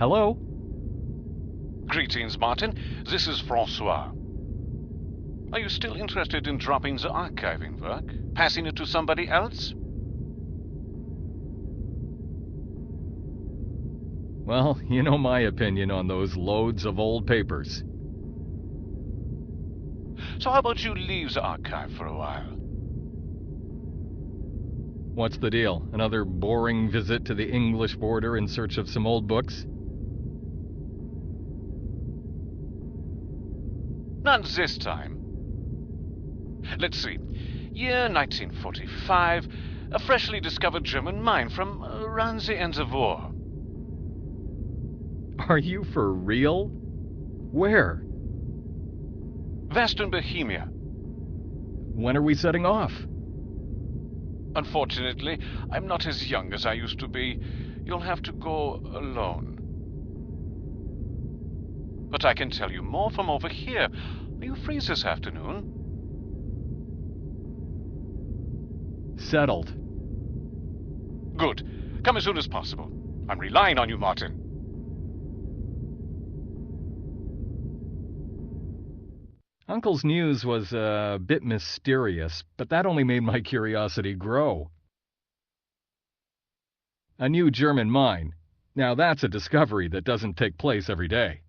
Hello? Greetings, Martin. This is Francois. Are you still interested in dropping the archiving work? Passing it to somebody else? Well, you know my opinion on those loads of old papers. So how about you leave the archive for a while? What's the deal? Another boring visit to the English border in search of some old books? Not this time. Let's see. Year 1945. A freshly discovered German mine from around the end of war. Are you for real? Where? Western Bohemia. When are we setting off? Unfortunately, I'm not as young as I used to be. You'll have to go alone. But I can tell you more from over here. Are you free this afternoon? Settled. Good. Come as soon as possible. I'm relying on you, Martin. Uncle's news was a bit mysterious, but that only made my curiosity grow. A new German mine. Now that's a discovery that doesn't take place every day.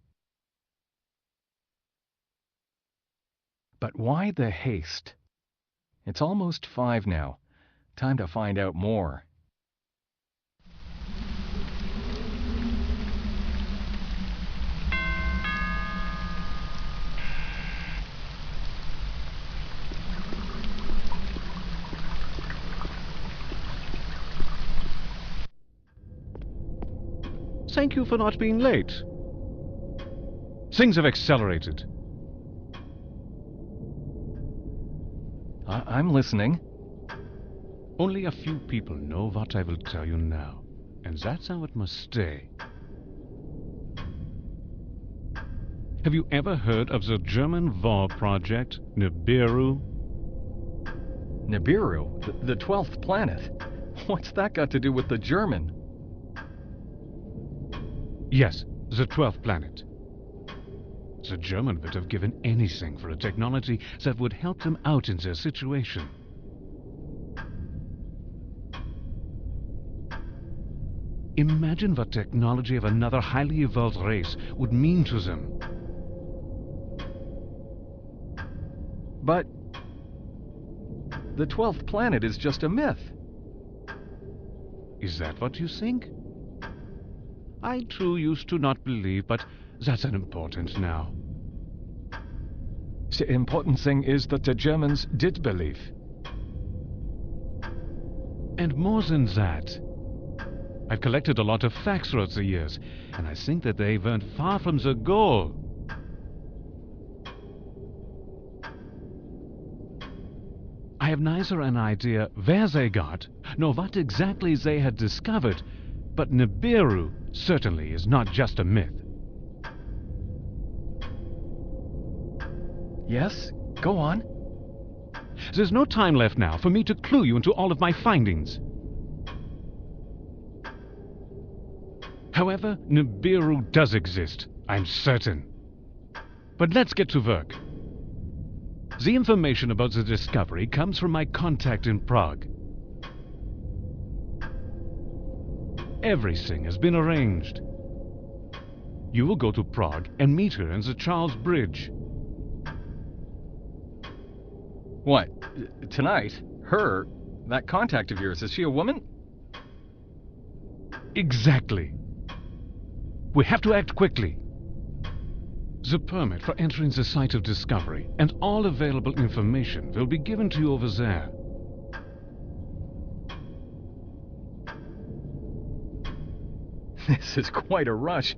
But why the haste? It's almost 5 now. Time to find out more. Thank you for not being late. Things have accelerated. I'm listening. Only a few people know what I will tell you now, and that's how it must stay. Have you ever heard of the German war project, NiBiRu? NiBiRu? The 12th planet? What's that got to do with the German? Yes, the 12th planet. The German would have given anything for a technology that would help them out in their situation. Imagine what technology of another highly evolved race would mean to them. But the 12th planet is just a myth. Is that what you think? I too used to not believe, but that's unimportant now. The important thing is that the Germans did believe. And more than that, I've collected a lot of facts throughout the years, and I think that they weren't far from the goal. I have neither an idea where they got, nor what exactly they had discovered, but NiBiRu certainly is not just a myth. Yes? Go on. There's no time left now for me to clue you into all of my findings. However, NiBiRu does exist, I'm certain. But let's get to work. The information about the discovery comes from my contact in Prague. Everything has been arranged. You will go to Prague and meet her in the Charles Bridge. What? Tonight? Her? That contact of yours, is she a woman? Exactly. We have to act quickly. The permit for entering the site of discovery and all available information will be given to you over there. This is quite a rush.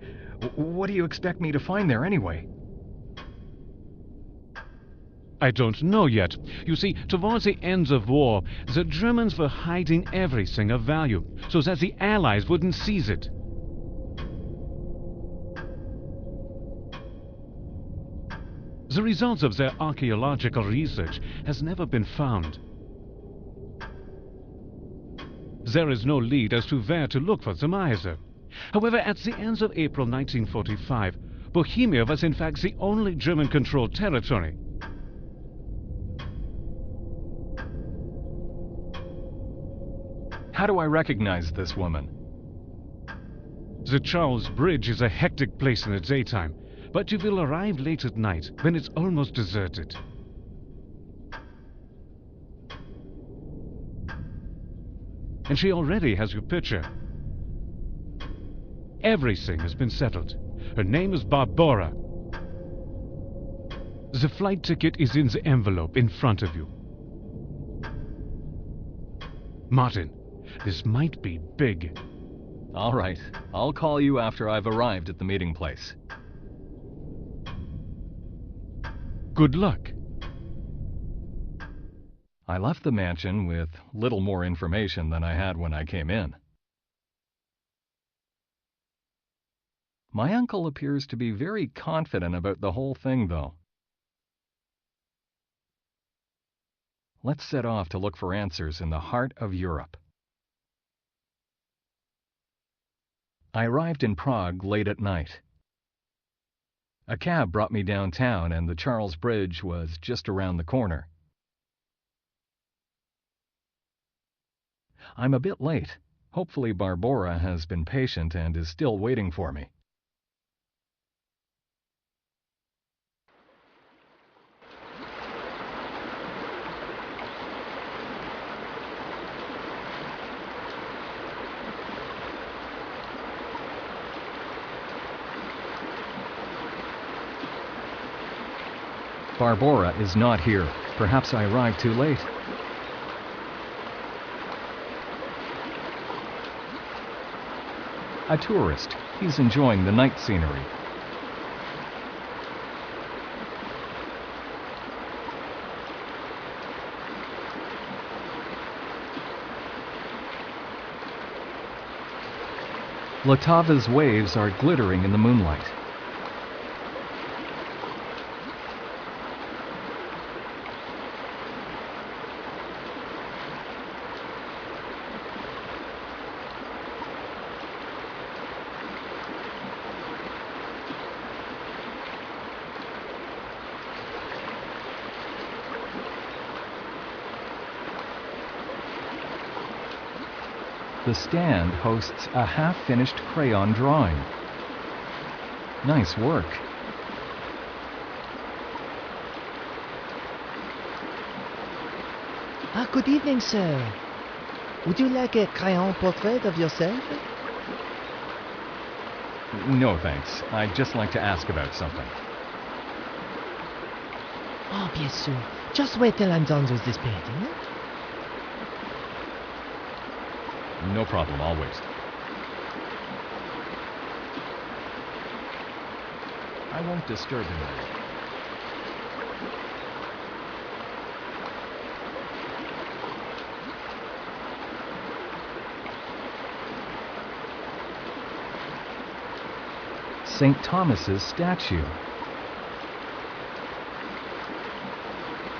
What do you expect me to find there anyway? I don't know yet. You see, towards the end of war, the Germans were hiding everything of value so that the Allies wouldn't seize it. The results of their archaeological research has never been found. There is no lead as to where to look for them either. However, at the end of April 1945, Bohemia was in fact the only German-controlled territory. How do I recognize this woman? The Charles Bridge is a hectic place in the daytime, but you will arrive late at night when it's almost deserted. And she already has your picture. Everything has been settled. Her name is Barbara. The flight ticket is in the envelope in front of you. Martin, this might be big. All right, I'll call you after I've arrived at the meeting place. Good luck. I left the mansion with little more information than I had when I came in. My uncle appears to be very confident about the whole thing, though. Let's set off to look for answers in the heart of Europe. I arrived in Prague late at night. A cab brought me downtown, and the Charles Bridge was just around the corner. I'm a bit late. Hopefully Barbara has been patient and is still waiting for me. Barbara is not here. Perhaps I arrived too late. A tourist. He's enjoying the night scenery. Vltava's waves are glittering in the moonlight. The stand hosts a half-finished crayon drawing. Nice work. Good evening, sir. Would you like a crayon portrait of yourself? No, thanks. I'd just like to ask about something. Oh, bien sûr. Just wait till I'm done with this painting. Eh? No problem, I'll wait. I won't disturb him now. St. Thomas's statue.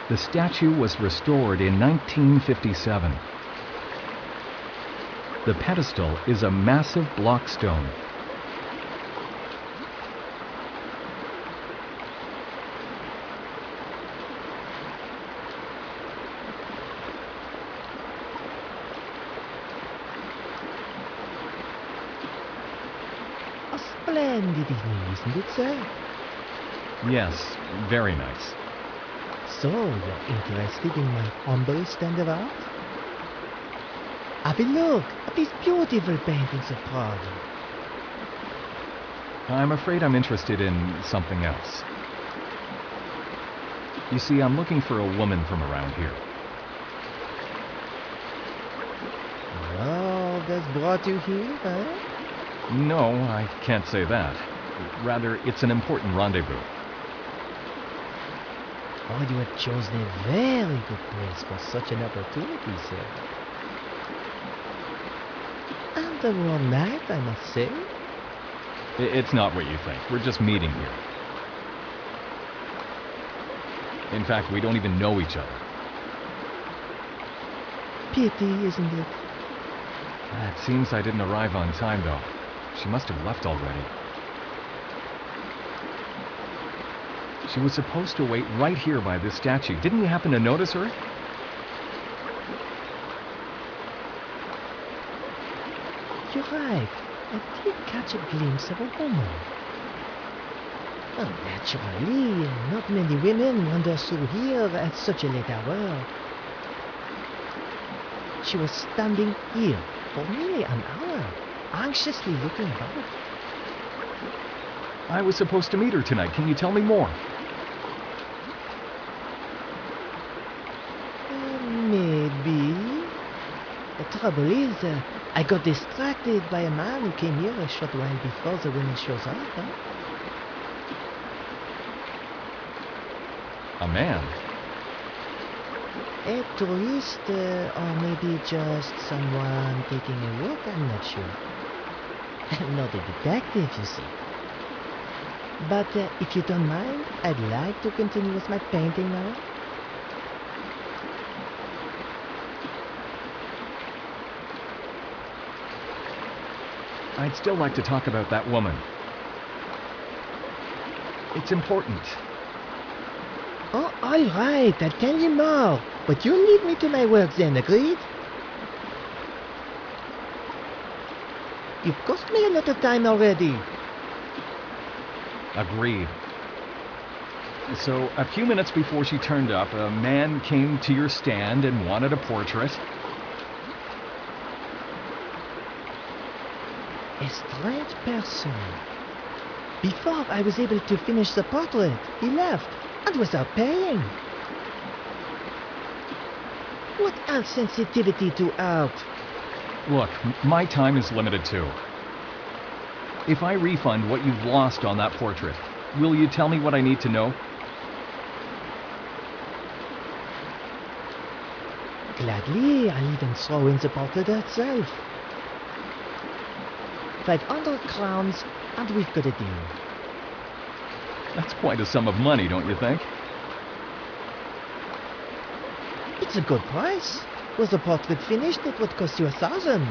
The statue was restored in 1957. The pedestal is a massive block stone. A splendid evening, isn't it, sir? Yes, very nice. So, you're interested in my humble stand of art? Have a look at these beautiful paintings of Prague. I'm afraid I'm interested in something else. You see, I'm looking for a woman from around here. Well, that's brought you here, eh? No, I can't say that. Rather, it's an important rendezvous. Oh, you have chosen a very good place for such an opportunity, sir. And a warm night, I must say. It's not what you think. We're just meeting here. In fact, we don't even know each other. Pity, isn't it? It seems I didn't arrive on time, though. She must have left already. She was supposed to wait right here by this statue. Didn't you happen to notice her? You're right. I did catch a glimpse of a woman. Well, naturally, not many women wander through here at such a late hour. She was standing here for nearly an hour, anxiously looking about. I was supposed to meet her tonight. Can you tell me more? Maybe. The trouble is, I got distracted by a man who came here a short while before the woman shows up. A man? A tourist, or maybe just someone taking a walk, I'm not sure. I'm not a detective, you see. But if you don't mind, I'd like to continue with my painting now. I'd still like to talk about that woman. It's important. Oh, all right, I'll tell you more. But you leave me to my work then, agreed? You've cost me a lot of time already. Agreed. So, a few minutes before she turned up, a man came to your stand and wanted a portrait. A strange person. Before I was able to finish the portrait, he left, and without paying. What insensitivity to art! Look, my time is limited too. If I refund what you've lost on that portrait, will you tell me what I need to know? Gladly, I'll even throw in the portrait itself. 500 crowns, and we've got a deal. That's quite a sum of money, don't you think? It's a good price. Was the portrait finished, it would cost you 1,000.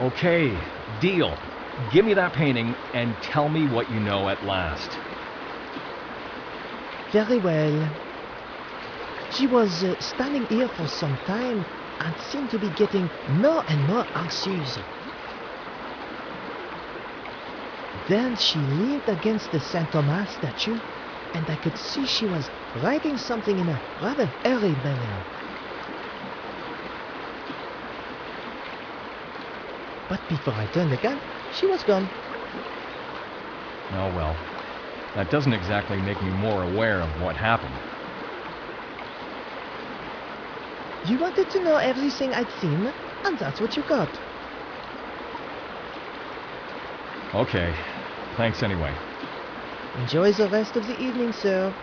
Okay, deal. Give me that painting and tell me what you know at last. Very well. She was standing here for some time and seemed to be getting more and more anxious. Then she leaned against the Saint Thomas statue, and I could see she was writing something in a rather hurried manner. But before I turned again, she was gone. Oh well, that doesn't exactly make me more aware of what happened. You wanted to know everything I'd seen, and that's what you got. Okay, thanks anyway. Enjoy the rest of the evening, sir.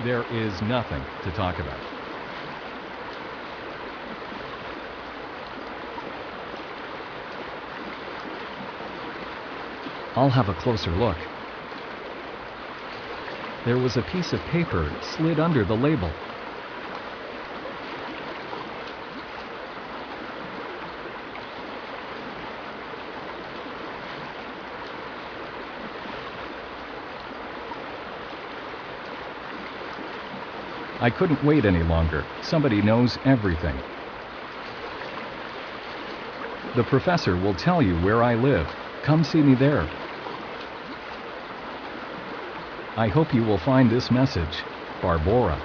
There is nothing to talk about. I'll have a closer look. There was a piece of paper slid under the label. I couldn't wait any longer. Somebody knows everything. The professor will tell you where I live. Come see me there. I hope you will find this message, Barbora.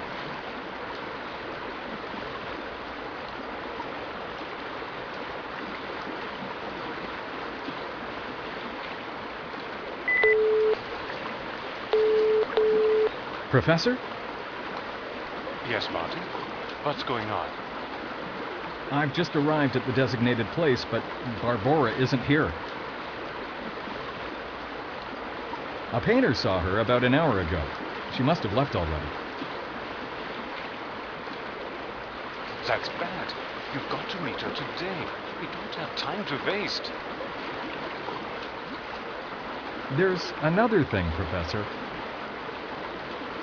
Professor? Yes, Martin? What's going on? I've just arrived at the designated place, but Barbora isn't here. A painter saw her about an hour ago. She must have left already. That's bad. You've got to meet her today. We don't have time to waste. There's another thing, Professor.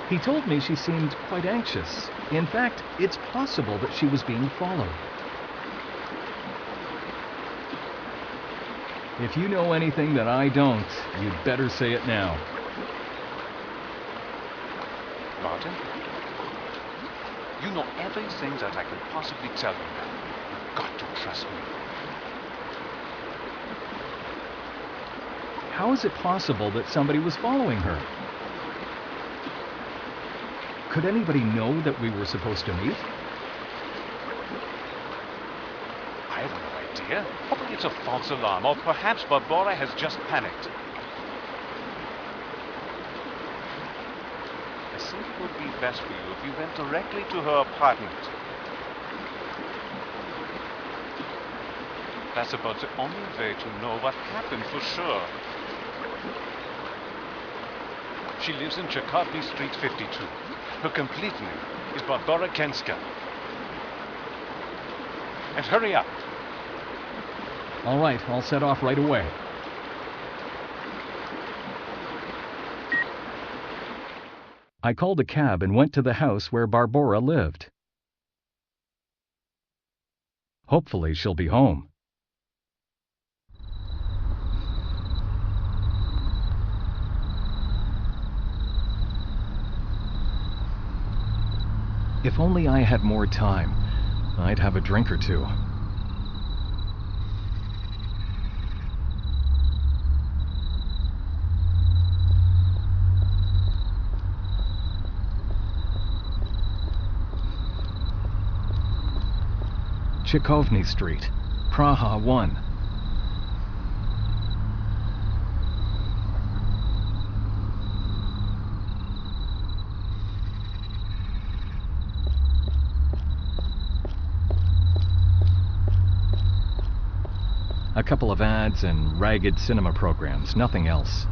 He told me she seemed quite anxious. In fact, it's possible that she was being followed. If you know anything that I don't, you'd better say it now. Martin? You know everything that I can possibly tell you now. You've got to trust me. How is it possible that somebody was following her? Could anybody know that we were supposed to meet? I have no idea. Probably it's a false alarm, or perhaps Barbora has just panicked. I think it would be best for you if you went directly to her apartment. That's about the only way to know what happened for sure. She lives in Tchaikovsky Street 52. Her complete name is Barbora Kenska. And hurry up. All right, I'll set off right away. I called a cab and went to the house where Barbora lived. Hopefully she'll be home. If only I had more time, I'd have a drink or two. Tchaikovsky Street, Praha 1. A couple of ads and ragged cinema programs, nothing else.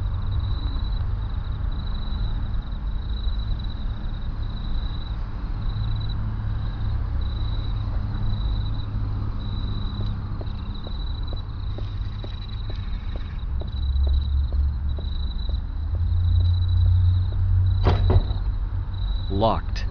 Locked.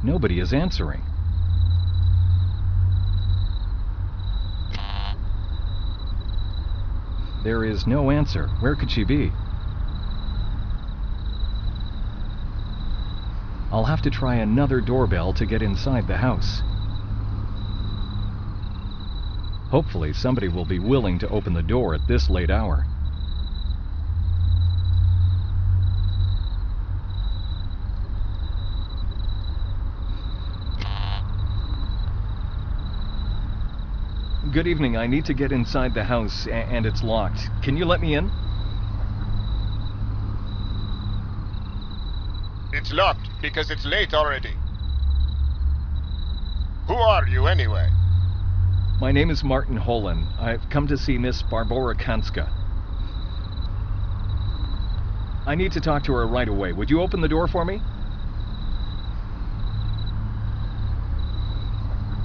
Nobody is answering. There is no answer. Where could she be? I'll have to try another doorbell to get inside the house. Hopefully somebody will be willing to open the door at this late hour. Good evening. I need to get inside the house and it's locked. Can you let me in? It's locked because it's late already. Who are you anyway? My name is Martin Holen. I've come to see Miss Barbora Kanska. I need to talk to her right away. Would you open the door for me?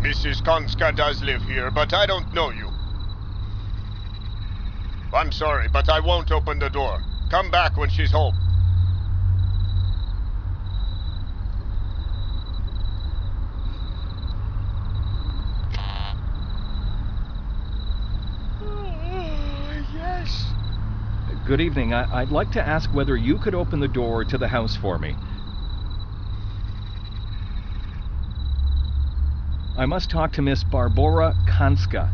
Mrs. Konska does live here, but I don't know you. I'm sorry, but I won't open the door. Come back when she's home. Yes. Good evening. I'd like to ask whether you could open the door to the house for me. I must talk to Miss Barbora Kanska.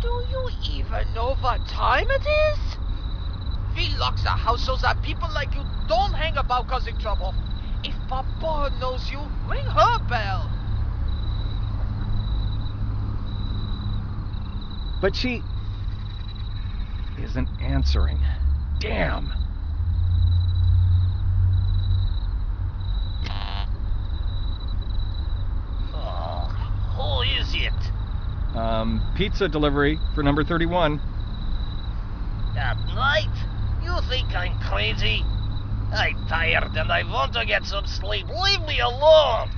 Do you even know what time it is? We lock the house so that people like you don't hang about causing trouble. If Papa knows you. Ring her bell. But she isn't answering. Damn! Who is it? Pizza delivery for number 31. At night? You think I'm crazy? I'm tired and I want to get some sleep. Leave me alone!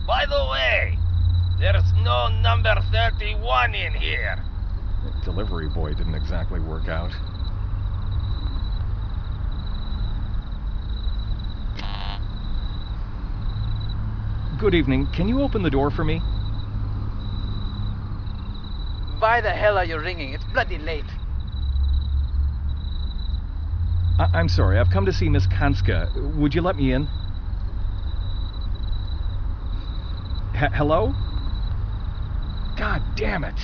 By the way, there's no number 31 in here. The delivery boy didn't exactly work out. Good evening. Can you open the door for me? Why the hell are you ringing? It's bloody late. I'm sorry. I've come to see Miss Kanska. Would you let me in? Hello? God damn it.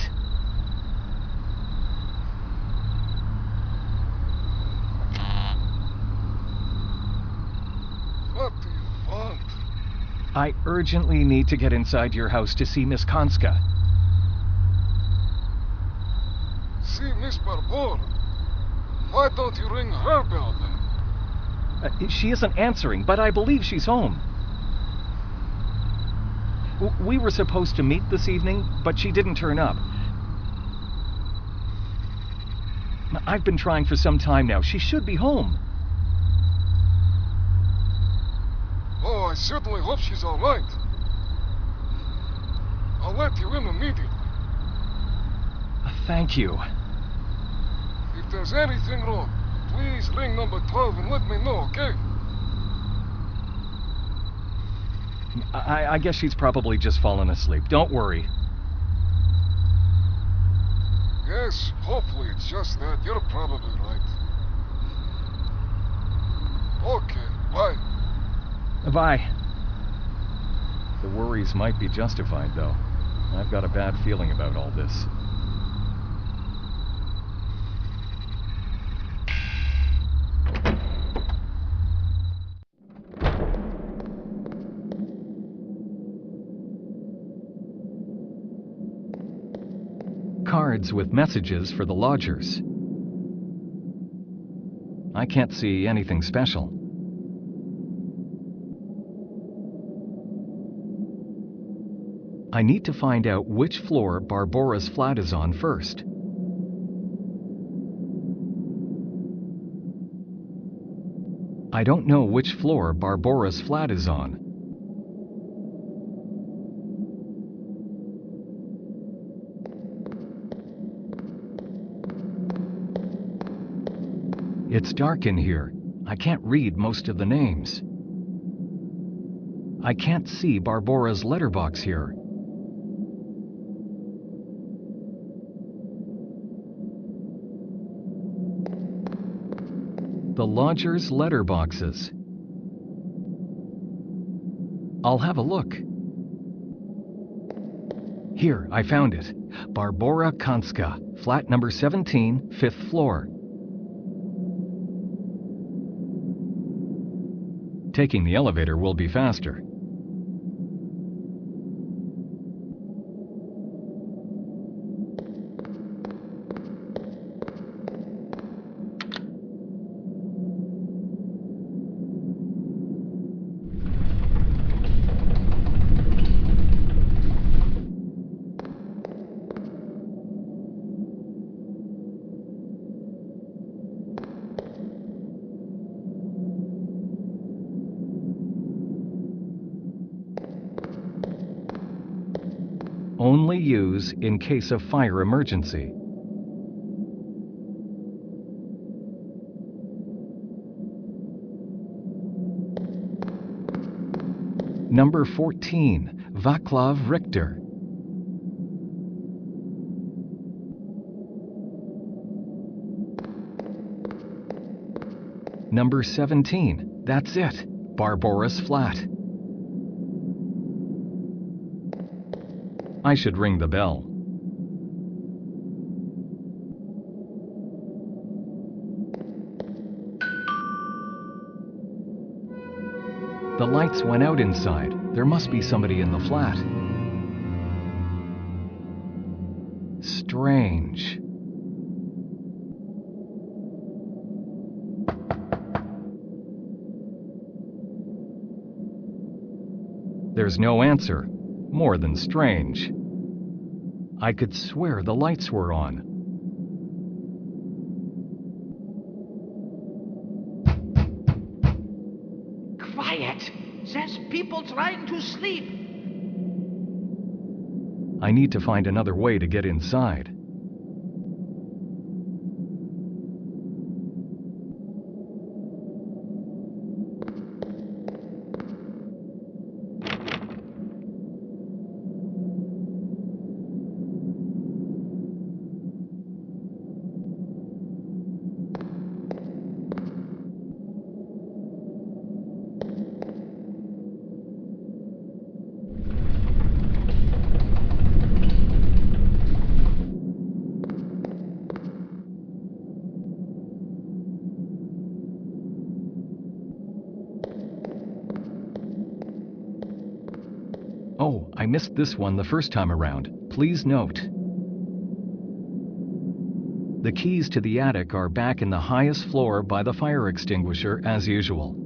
What do you want? I urgently need to get inside your house to see Miss Kanska. See Miss Barbora. Why don't you ring her bell then? She isn't answering, but I believe she's home. We were supposed to meet this evening, but she didn't turn up. I've been trying for some time now. She should be home. Oh, I certainly hope she's all right. I'll let you in immediately. Thank you. If there's anything wrong, please ring number 12 and let me know, okay? I guess she's probably just fallen asleep. Don't worry. Yes, hopefully it's just that. You're probably right. Okay, bye. Bye. The worries might be justified, though. I've got a bad feeling about all this. Cards with messages for the lodgers. I can't see anything special. I need to find out which floor Barbora's flat is on first. I don't know which floor Barbora's flat is on. It's dark in here. I can't read most of the names. I can't see Barbora's letterbox here. The lodgers' letterboxes. I'll have a look. Here, I found it. Barbora Kanska, flat number 17, 5th floor. Taking the elevator will be faster. Only use in case of fire emergency. Number 14, Vaclav Richter. Number 17, that's it, Barbora's flat. I should ring the bell. The lights went out inside. There must be somebody in the flat. Strange. There's no answer. More than strange. I could swear the lights were on. Quiet! There's people trying to sleep. I need to find another way to get inside. Oh, I missed this one the first time around. Please note. The keys to the attic are back in the highest floor by the fire extinguisher as usual.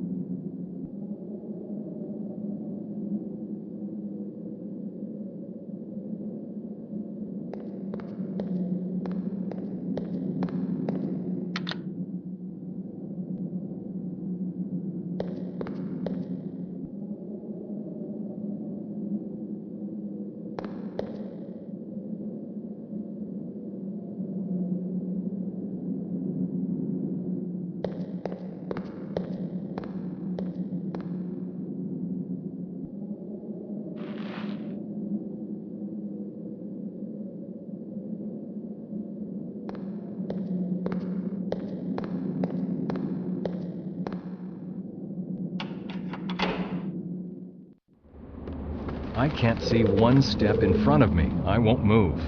I can't see one step in front of me. I won't move.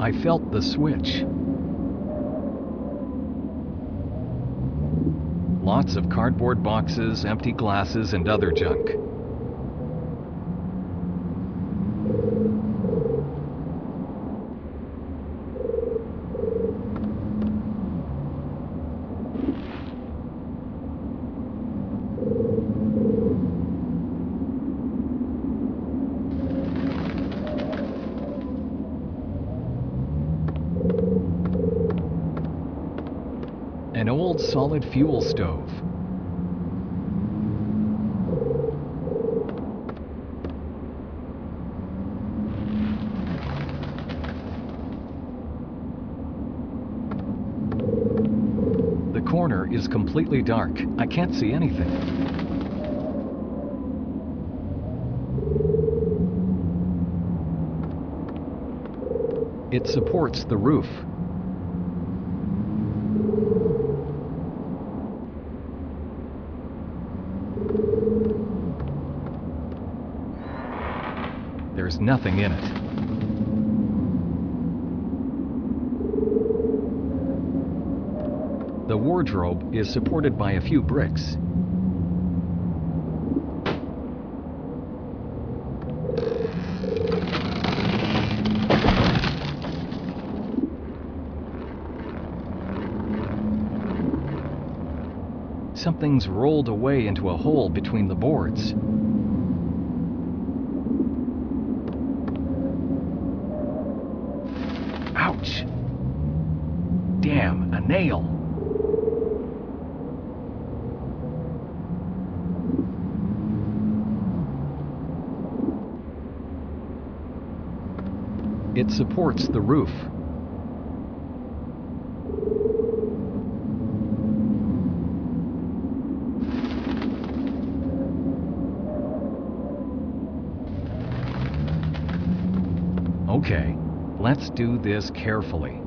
I felt the switch. Lots of cardboard boxes, empty glasses, and other junk. An old solid fuel stove. The corner is completely dark. I can't see anything. It supports the roof. There's nothing in it. The wardrobe is supported by a few bricks. Something's rolled away into a hole between the boards. Ouch! Damn, a nail! It supports the roof. Okay, let's do this carefully.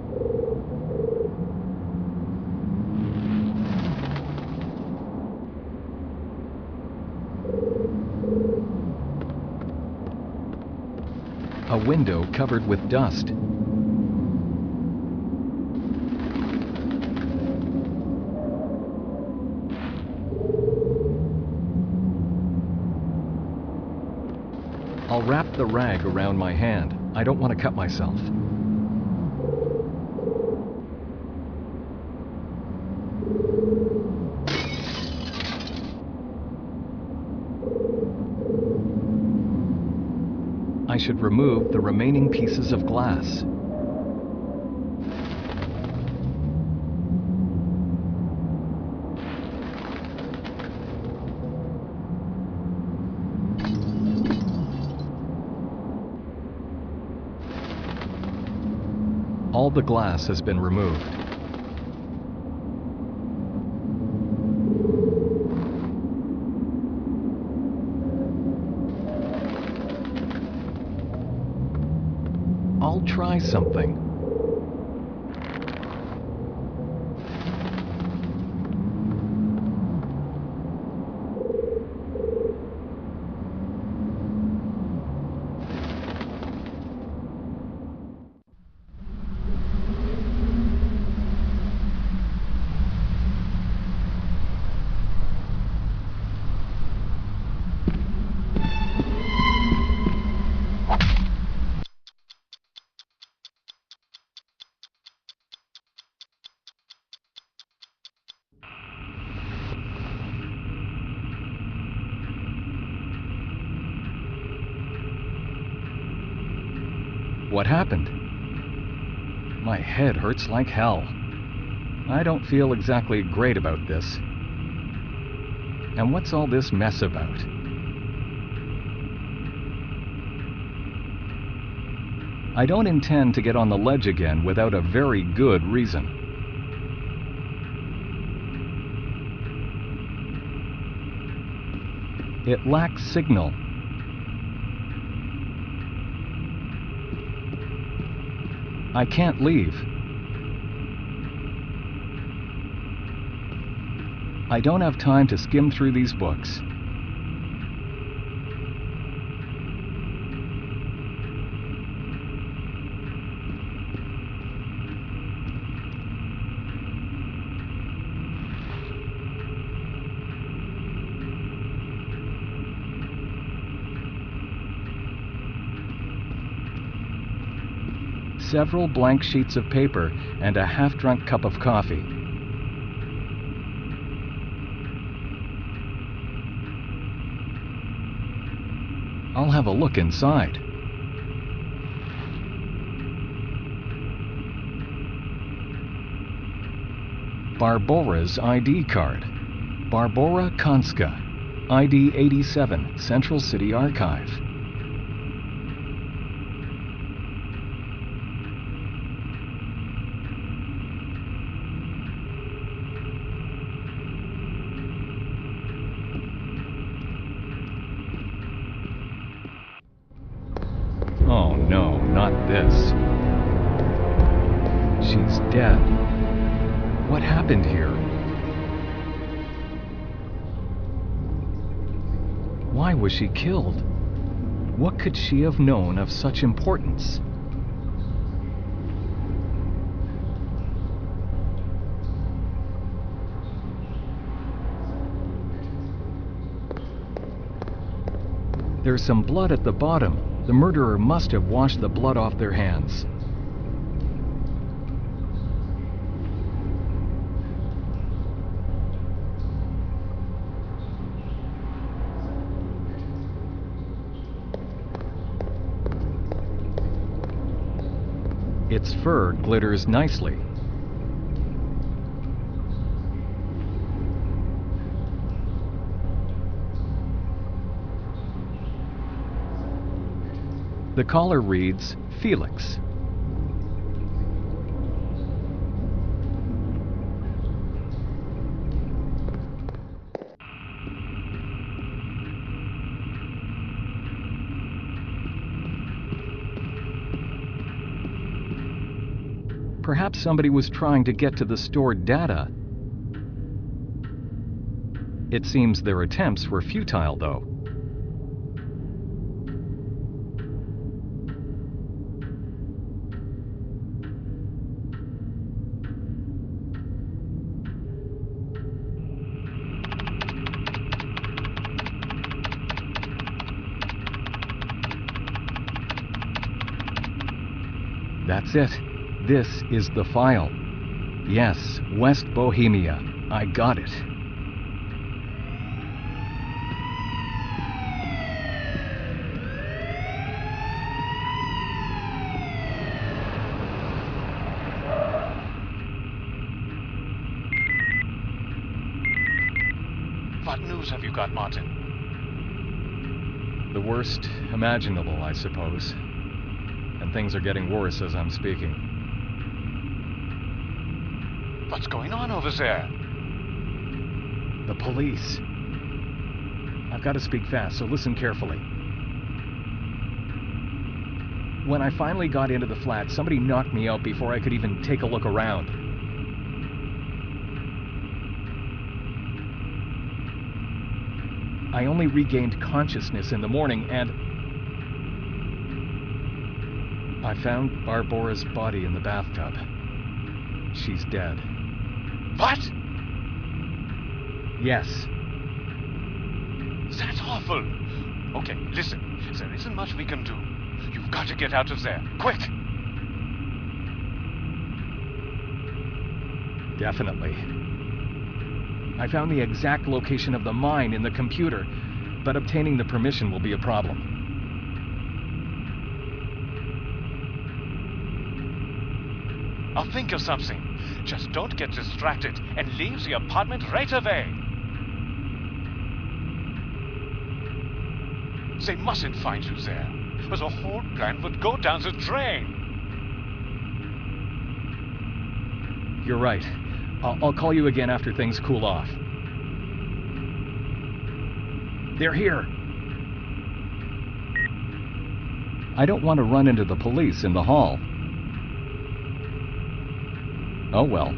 A window covered with dust. I'll wrap the rag around my hand. I don't want to cut myself. I should remove the remaining pieces of glass. All the glass has been removed. I'll try something. What happened? My head hurts like hell. I don't feel exactly great about this. And what's all this mess about? I don't intend to get on the ledge again without a very good reason. It lacks signal. I can't leave. I don't have time to skim through these books. Several blank sheets of paper and a half-drunk cup of coffee. I'll have a look inside. Barbora's ID card. Barbora Konska, ID 87, Central City Archive. Oh no, not this. She's dead. What happened here? Why was she killed? What could she have known of such importance? There's some blood at the bottom. The murderer must have washed the blood off their hands. Its fur glitters nicely. The collar reads, Felix. Perhaps somebody was trying to get to the stored data. It seems their attempts were futile, though. That's it. This is the file. Yes, West Bohemia. I got it. What news have you got, Martin? The worst imaginable, I suppose. And things are getting worse as I'm speaking. What's going on over there? The police. I've got to speak fast, so listen carefully. When I finally got into the flat, somebody knocked me out before I could even take a look around. I only regained consciousness in the morning, and I found Barbora's body in the bathtub. She's dead. What? Yes. That's awful. Okay, listen. There isn't much we can do. You've got to get out of there. Quick! Definitely. I found the exact location of the mine in the computer, but obtaining the permission will be a problem. I'll think of something. Just don't get distracted and leave the apartment right away. They mustn't find you there, or the whole plan would go down the drain. You're right. I'll call you again after things cool off. They're here. I don't want to run into the police in the hall. Oh well,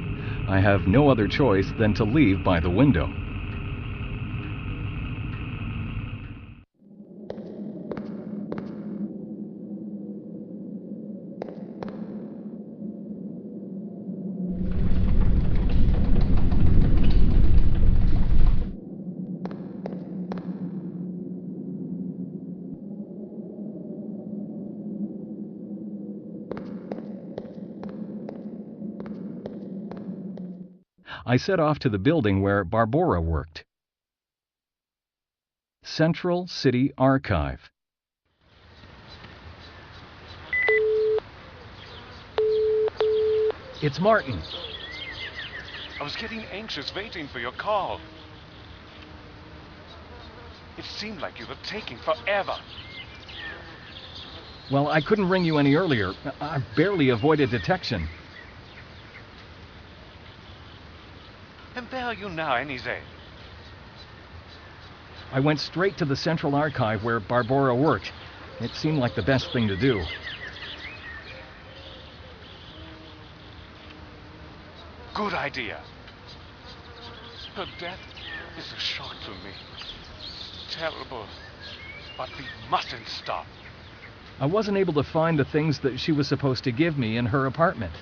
I have no other choice than to leave by the window. I set off to the building where Barbora worked. Central City Archive. It's Martin. I was getting anxious waiting for your call. It seemed like you were taking forever. Well, I couldn't ring you any earlier. I barely avoided detection. And where are you now, anyway? I went straight to the Central Archive where Barbora worked. It seemed like the best thing to do. Good idea. Her death is a shock to me. Terrible. But we mustn't stop. I wasn't able to find the things that she was supposed to give me in her apartment.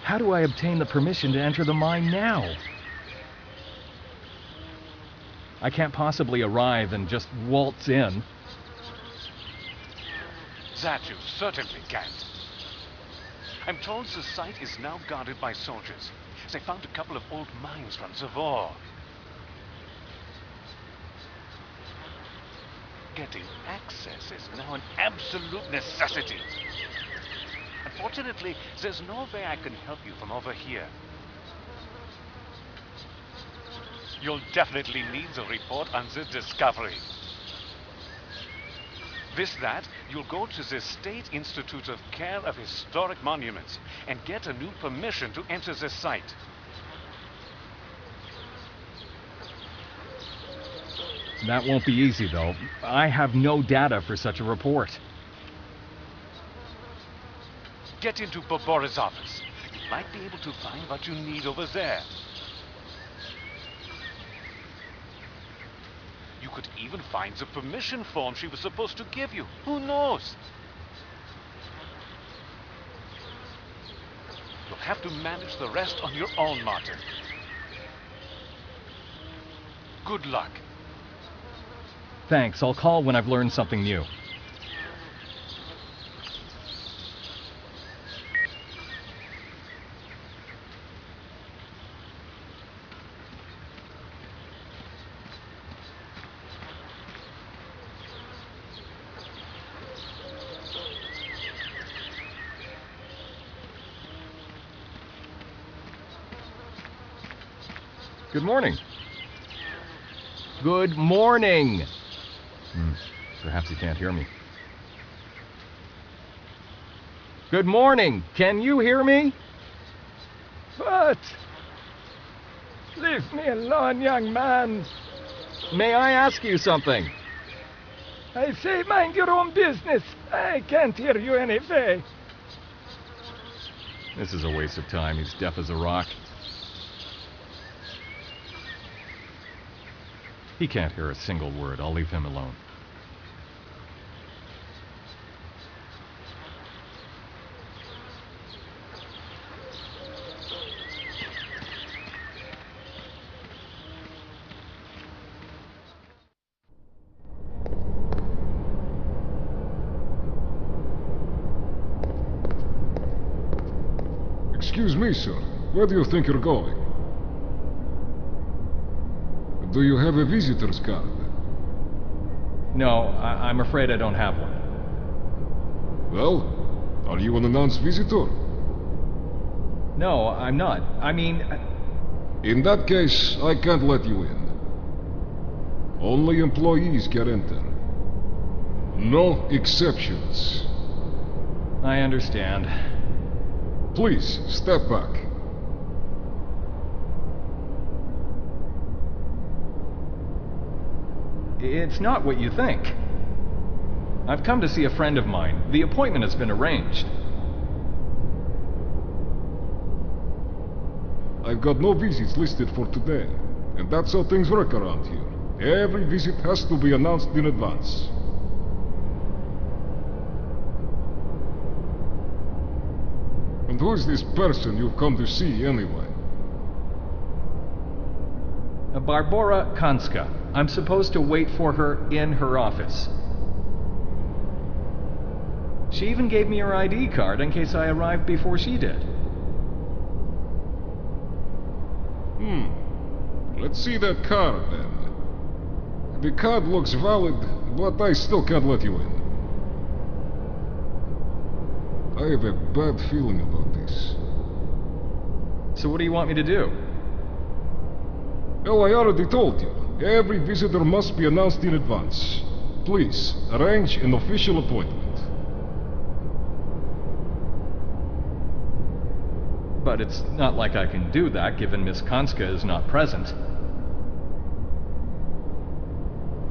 How do I obtain the permission to enter the mine now? I can't possibly arrive and just waltz in. That you certainly can't. I'm told the site is now guarded by soldiers. They found a couple of old mines from the war. Getting access is now an absolute necessity. Unfortunately, there's no way I can help you from over here. You'll definitely need the report on the discovery. With that, you'll go to the State Institute of Care of Historic Monuments and get a new permission to enter the site. That won't be easy, though. I have no data for such a report. Get into Barbora's office. You might be able to find what you need over there. You could even find the permission form she was supposed to give you. Who knows? You'll have to manage the rest on your own, Martin. Good luck. Thanks, I'll call when I've learned something new. Good morning. Good morning! Perhaps he can't hear me. Good morning! Can you hear me? What? Leave me alone, young man. May I ask you something? I say mind your own business. I can't hear you anyway. This is a waste of time. He's deaf as a rock. He can't hear a single word. I'll leave him alone. Excuse me, sir. Where do you think you're going? Do you have a visitor's card? No, I'm afraid I don't have one. Well, are you an announced visitor? No, I'm not. I mean... In that case, I can't let you in. Only employees can enter. No exceptions. I understand. Please, step back. It's not what you think. I've come to see a friend of mine. The appointment has been arranged. I've got no visits listed for today, and that's how things work around here. Every visit has to be announced in advance. And who is this person you've come to see, anyway? Barbora Kanska. I'm supposed to wait for her in her office. She even gave me her ID card in case I arrived before she did. Let's see that card, then. The card looks valid, but I still can't let you in. I have a bad feeling about this. So what do you want me to do? Well, I already told you. Every visitor must be announced in advance. Please, arrange an official appointment. But it's not like I can do that, given Miss Kanska is not present.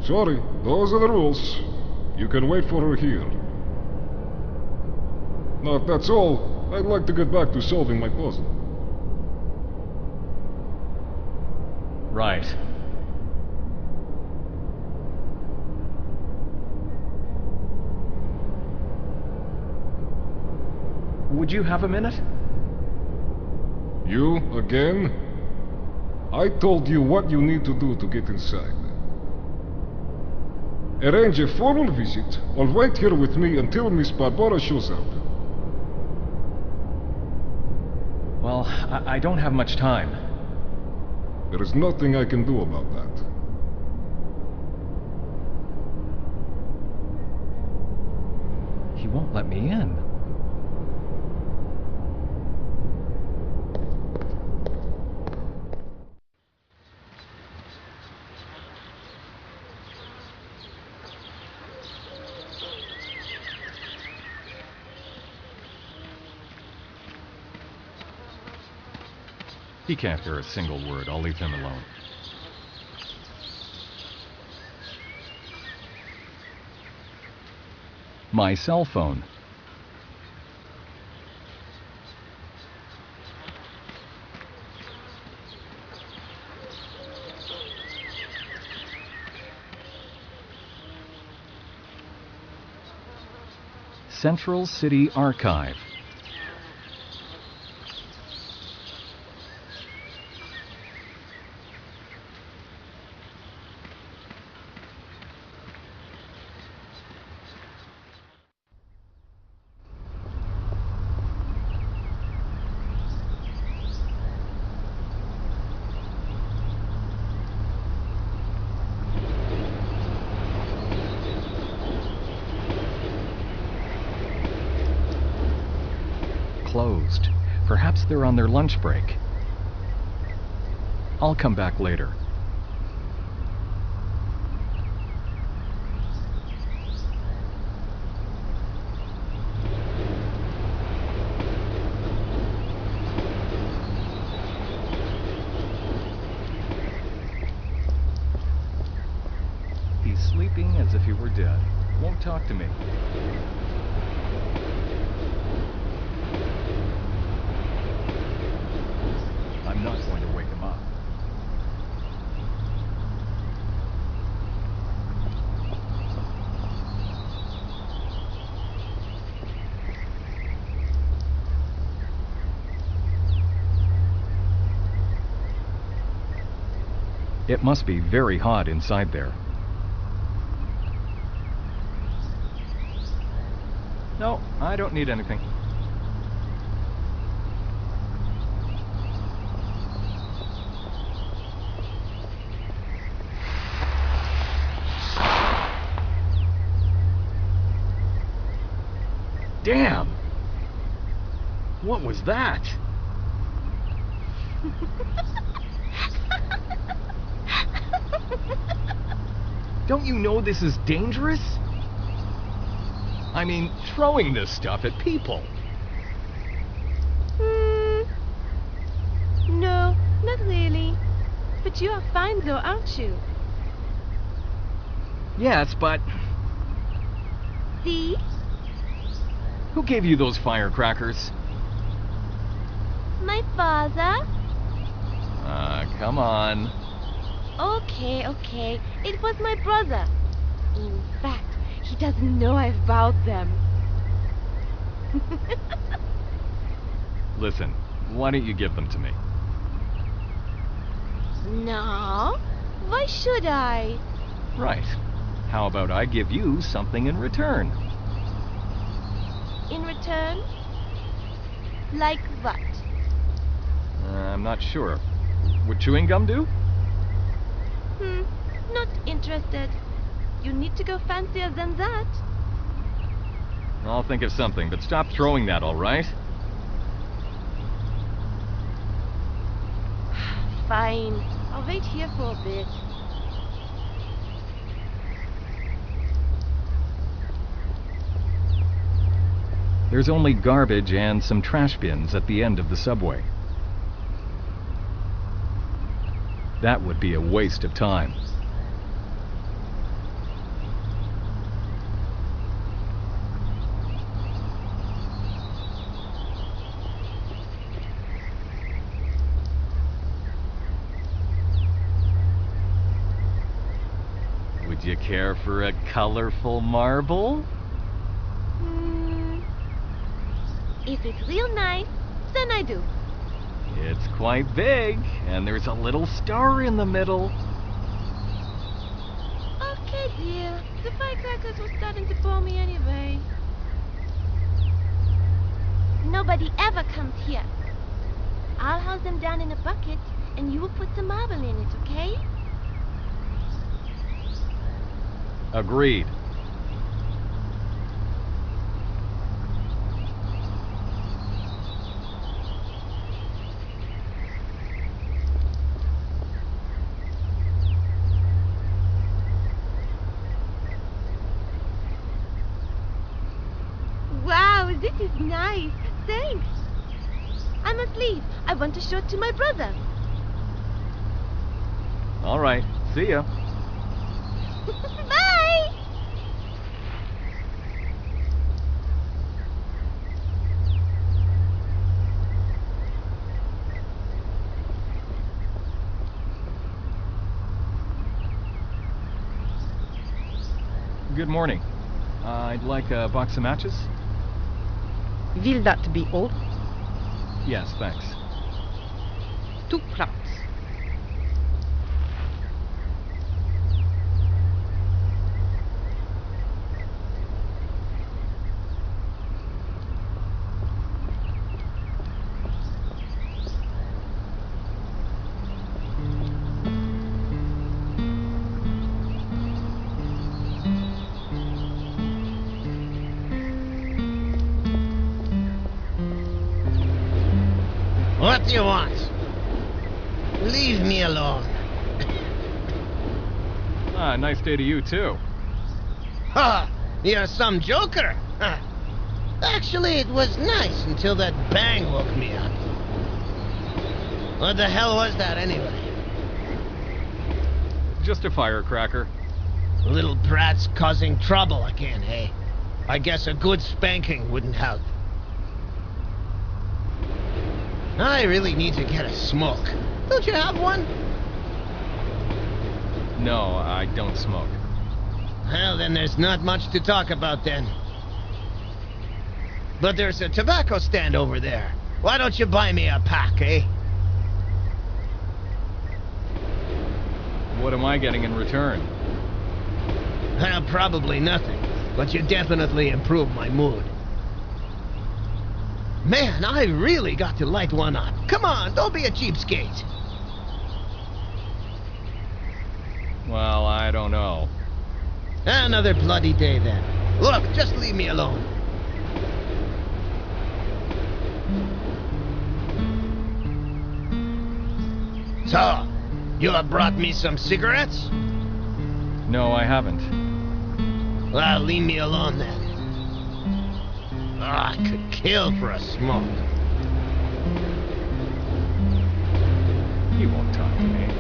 Sorry, those are the rules. You can wait for her here. Now, if that's all, I'd like to get back to solving my puzzle. Right. Would you have a minute? You, again? I told you what you need to do to get inside. Arrange a formal visit, or wait here with me until Miss Barbara shows up. Well, I don't have much time. There is nothing I can do about that. He won't let me in. He can't hear a single word. I'll leave him alone. My cell phone. Central City Archive. closed. Perhaps they're on their lunch break. I'll come back later. He's sleeping as if he were dead. Won't talk to me. I'm not going to wake him up. It must be very hot inside there. No, I don't need anything. Damn! What was that? Don't you know this is dangerous? I mean, throwing this stuff at people. No, not really. But you are fine though, aren't you? Yes, but See? who gave you those firecrackers? My father? Come on. Okay. It was my brother. In fact, he doesn't know I've bought them. Listen, why don't you give them to me? No? Why should I? Right. How about I give you something in return? In return? Like what? I'm not sure. Would chewing gum do? Not interested. You need to go fancier than that. I'll think of something, but stop throwing that, all right? Fine. I'll wait here for a bit. There's only garbage and some trash bins at the end of the subway. That would be a waste of time. Would you care for a colorful marble? If it's real nice, then I do. It's quite big, and there's a little star in the middle. Okay, dear. The firecrackers were starting to bore me anyway. Nobody ever comes here. I'll house them down in a bucket, and you will put some marble in it, okay? Agreed. Wow, this is nice. Thanks. I must leave. I want to show it to my brother. All right. See ya. Bye! Good morning. I'd like a box of matches. Will that be all? Yes, thanks. 2 crowns. do you want? Leave me alone. Ah, nice day to you, too. Ha! You're some joker. Huh. Actually, it was nice until that bang woke me up. What the hell was that anyway? Just a firecracker. Little brats causing trouble again, hey? I guess a good spanking wouldn't help. I really need to get a smoke. Don't you have one? No, I don't smoke. Well, then there's not much to talk about then. But there's a tobacco stand over there. Why don't you buy me a pack, eh? What am I getting in return? Well, probably nothing. But you definitely improve my mood. Man, I really got to light one up. Come on, don't be a cheapskate. Well, I don't know. Another bloody day then. Look, just leave me alone. So, you have brought me some cigarettes? No, I haven't. Well, leave me alone then. Oh, I could kill for a smoke. You won't talk to me.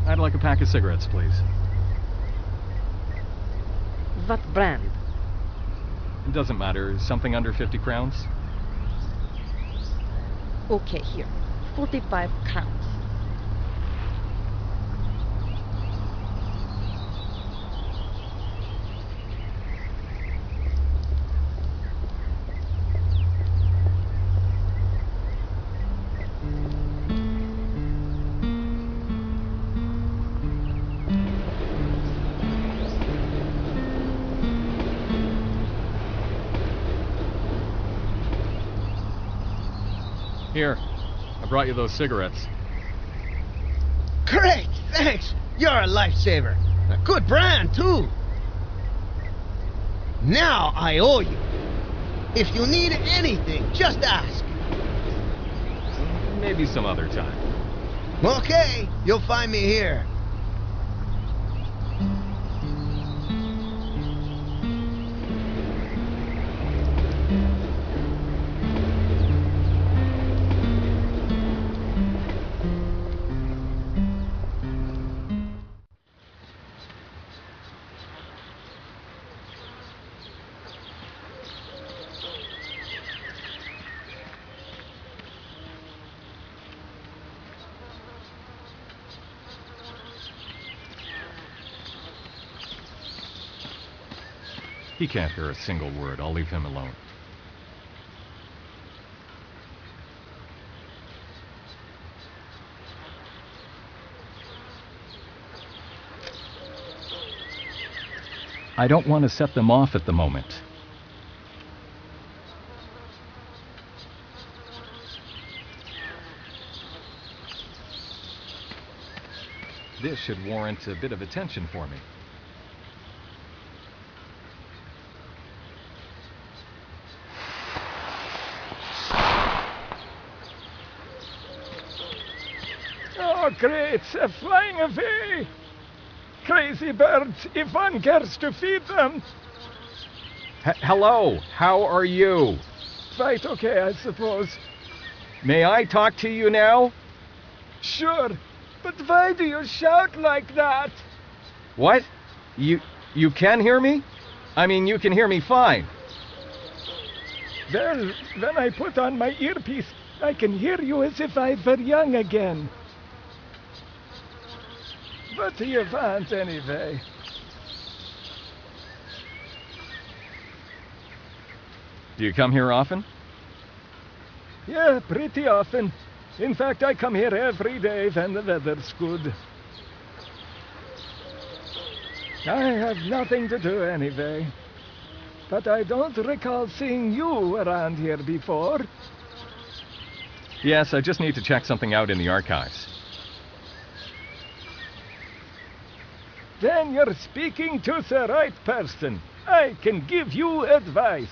I'd like a pack of cigarettes, please. What brand? It doesn't matter. Something under 50 crowns? Okay, here. 45 crowns. Here, I brought you those cigarettes. Great, thanks. You're a lifesaver. A good brand, too. Now I owe you. If you need anything, just ask. Maybe some other time. Okay, you'll find me here. He can't hear a single word. I'll leave him alone. I don't want to set them off at the moment. This should warrant a bit of attention for me. Oh, great! Flying away! Crazy birds, if one cares to feed them. Hello, how are you? Quite okay, I suppose. May I talk to you now? Sure, but why do you shout like that? What? You can hear me? I mean, you can hear me fine. Well, when I put on my earpiece, I can hear you as if I were young again. What do you want, anyway? Do you come here often? Yeah, pretty often. In fact, I come here every day when the weather's good. I have nothing to do anyway. but I don't recall seeing you around here before. Yes, I just need to check something out in the archives. Then you're speaking to the right person. I can give you advice.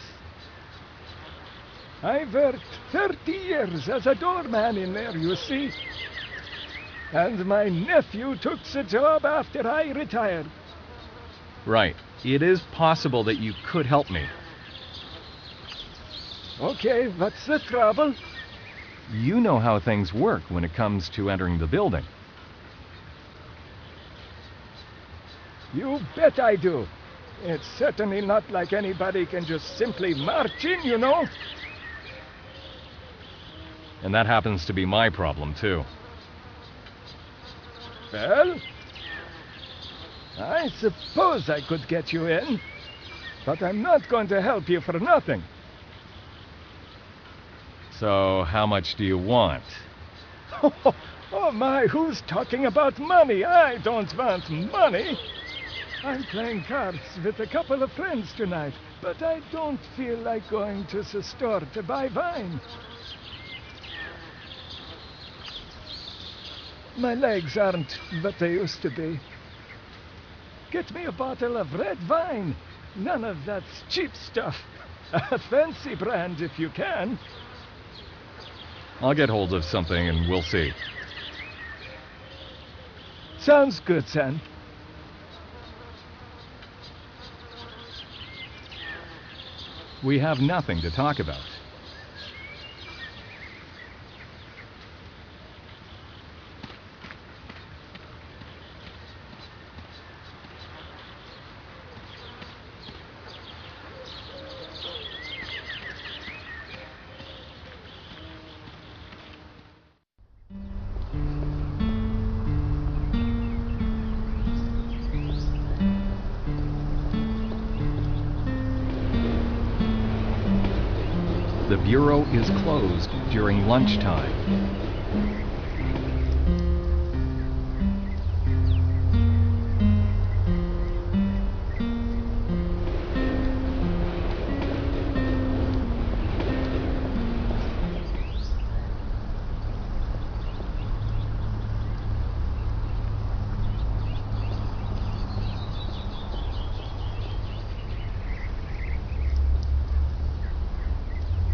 I've worked 30 years as a doorman in there, you see. And my nephew took the job after I retired. Right. It is possible that you could help me. Okay, what's the trouble? You know how things work when it comes to entering the building. You bet I do. It's certainly not like anybody can just simply march in, you know. And that happens to be my problem, too. Well, I suppose I could get you in, but I'm not going to help you for nothing. So, how much do you want? Oh my, who's talking about money? I don't want money. I'm playing cards with a couple of friends tonight, but I don't feel like going to the store to buy wine. My legs aren't what they used to be. Get me a bottle of red wine. None of that cheap stuff. A fancy brand if you can. I'll get hold of something and we'll see. Sounds good, son. We have nothing to talk about. The bureau is closed during lunchtime.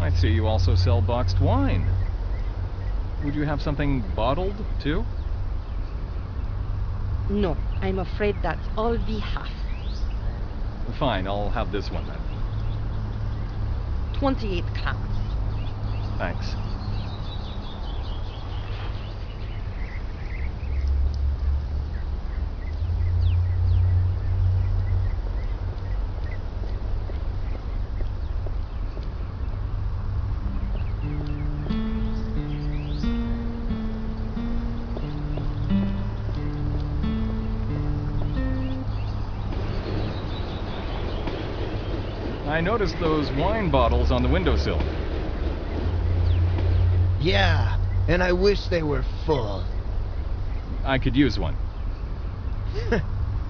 I see you also sell boxed wine. Would you have something bottled, too? No, I'm afraid that's all we have. Fine, I'll have this one then. 28 crowns. Thanks. I noticed those wine bottles on the windowsill. Yeah, and I wish they were full. I could use one.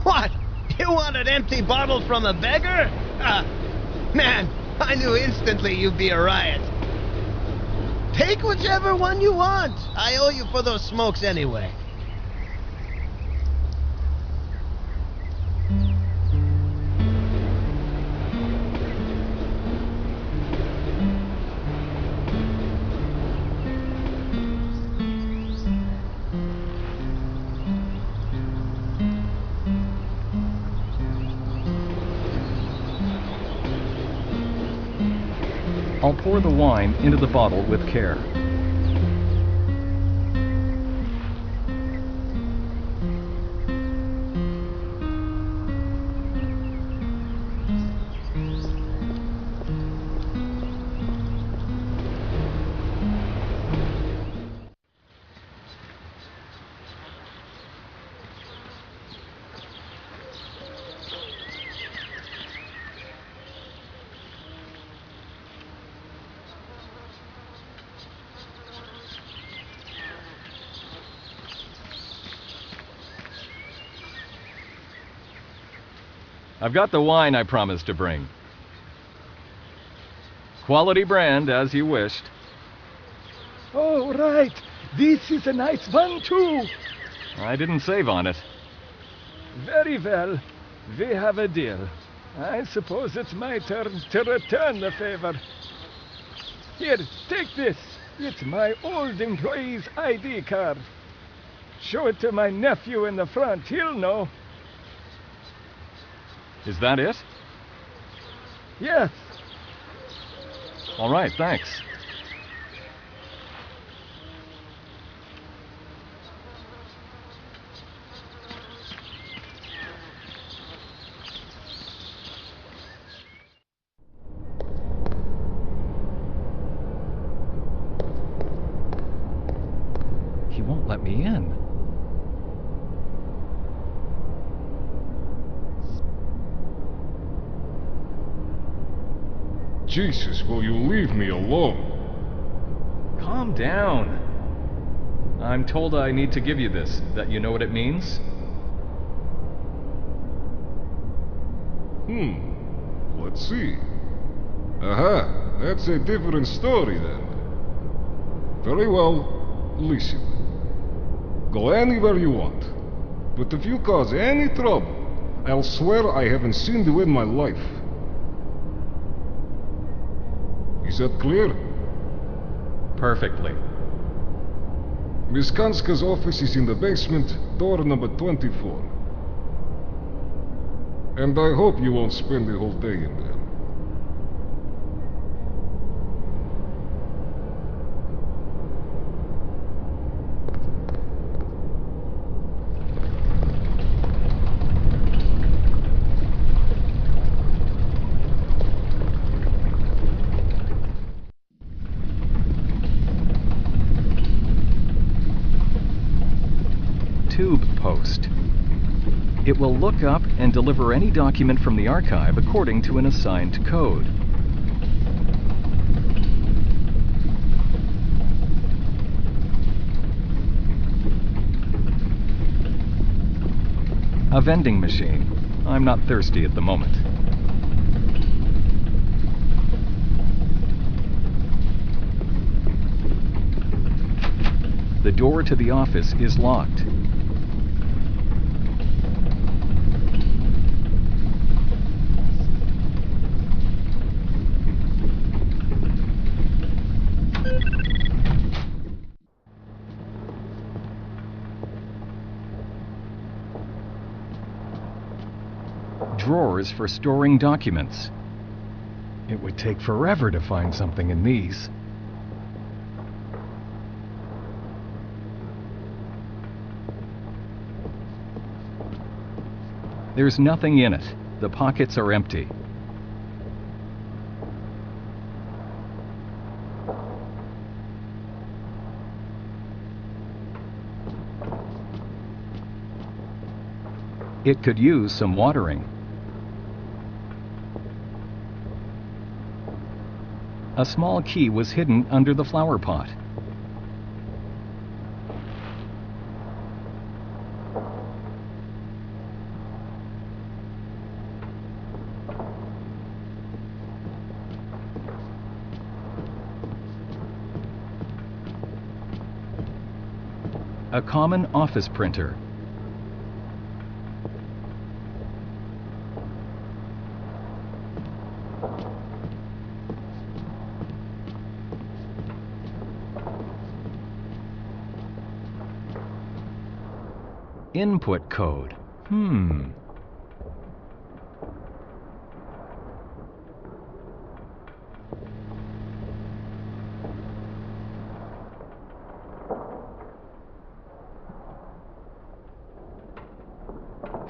What? You want an empty bottle from a beggar? Man, I knew instantly you'd be a riot. Take whichever one you want. I owe you for those smokes anyway. I'll pour the wine into the bottle with care. I've got the wine I promised to bring. Quality brand, as you wished. Oh, right. This is a nice one, too. I didn't save on it. Very well. We have a deal. I suppose it's my turn to return the favor. Here, take this. It's my old employee's ID card. Show it to my nephew in the front. He'll know. Is that it? Yes. All right, thanks. He won't let me in. Jesus, will you leave me alone? Calm down. I'm told I need to give you this, that you know what it means? Let's see. Aha, that's a different story then. Very well, listen. Go anywhere you want. But if you cause any trouble, I'll swear I haven't seen you in my life. Is that clear? Perfectly. Miss Kanska's office is in the basement, door number 24. And I hope you won't spend the whole day in there. Tube post. It will look up and deliver any document from the archive according to an assigned code. A vending machine. I'm not thirsty at the moment. The door to the office is locked. Drawers for storing documents. It would take forever to find something in these. There's nothing in it. The pockets are empty. It could use some watering. A small key was hidden under the flower pot. A common office printer. Input code.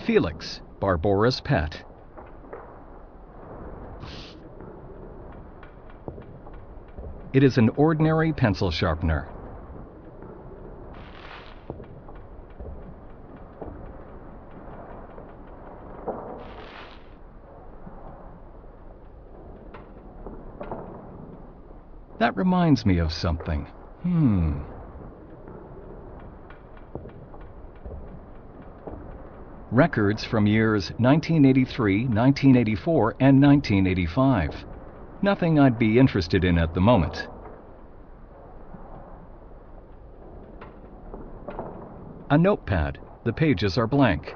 Felix, Barbora's pet. It is an ordinary pencil sharpener. That reminds me of something. Records from years 1983, 1984, and 1985. Nothing I'd be interested in at the moment. A notepad. The pages are blank.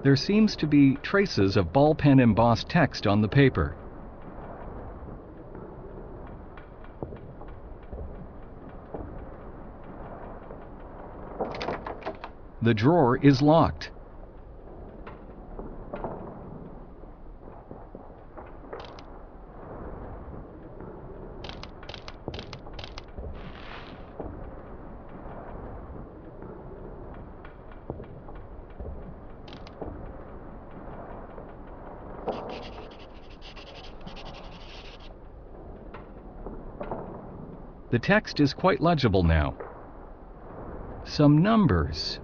There seems to be traces of ballpen embossed text on the paper. The drawer is locked. The text is quite legible now. Some numbers.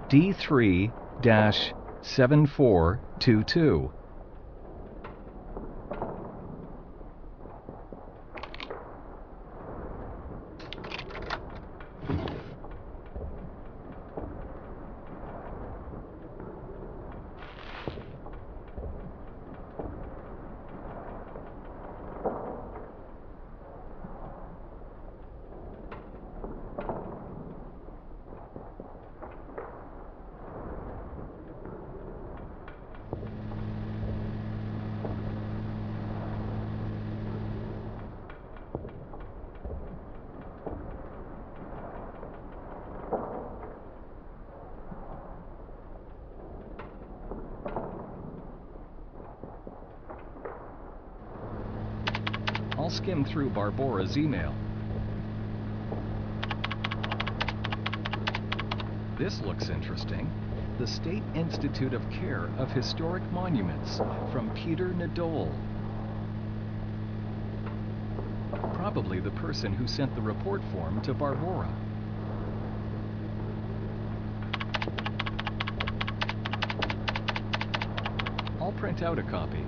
D3-7422. I'll skim through Barbora's email. This looks interesting. The State Institute of Care of Historic Monuments from Peter Nadol. Probably the person who sent the report form to Barbora. I'll print out a copy.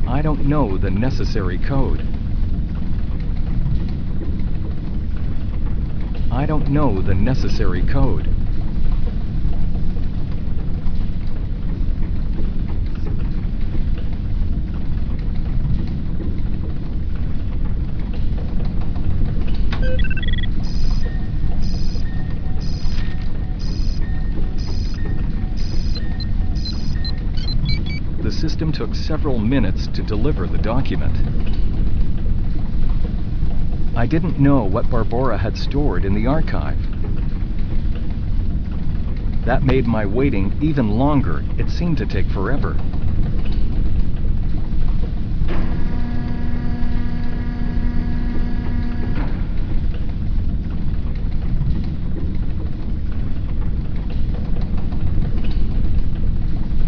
I don't know the necessary code. I don't know the necessary code. The system took several minutes to deliver the document. I didn't know what Barbora had stored in the archive. That made my waiting even longer. It seemed to take forever.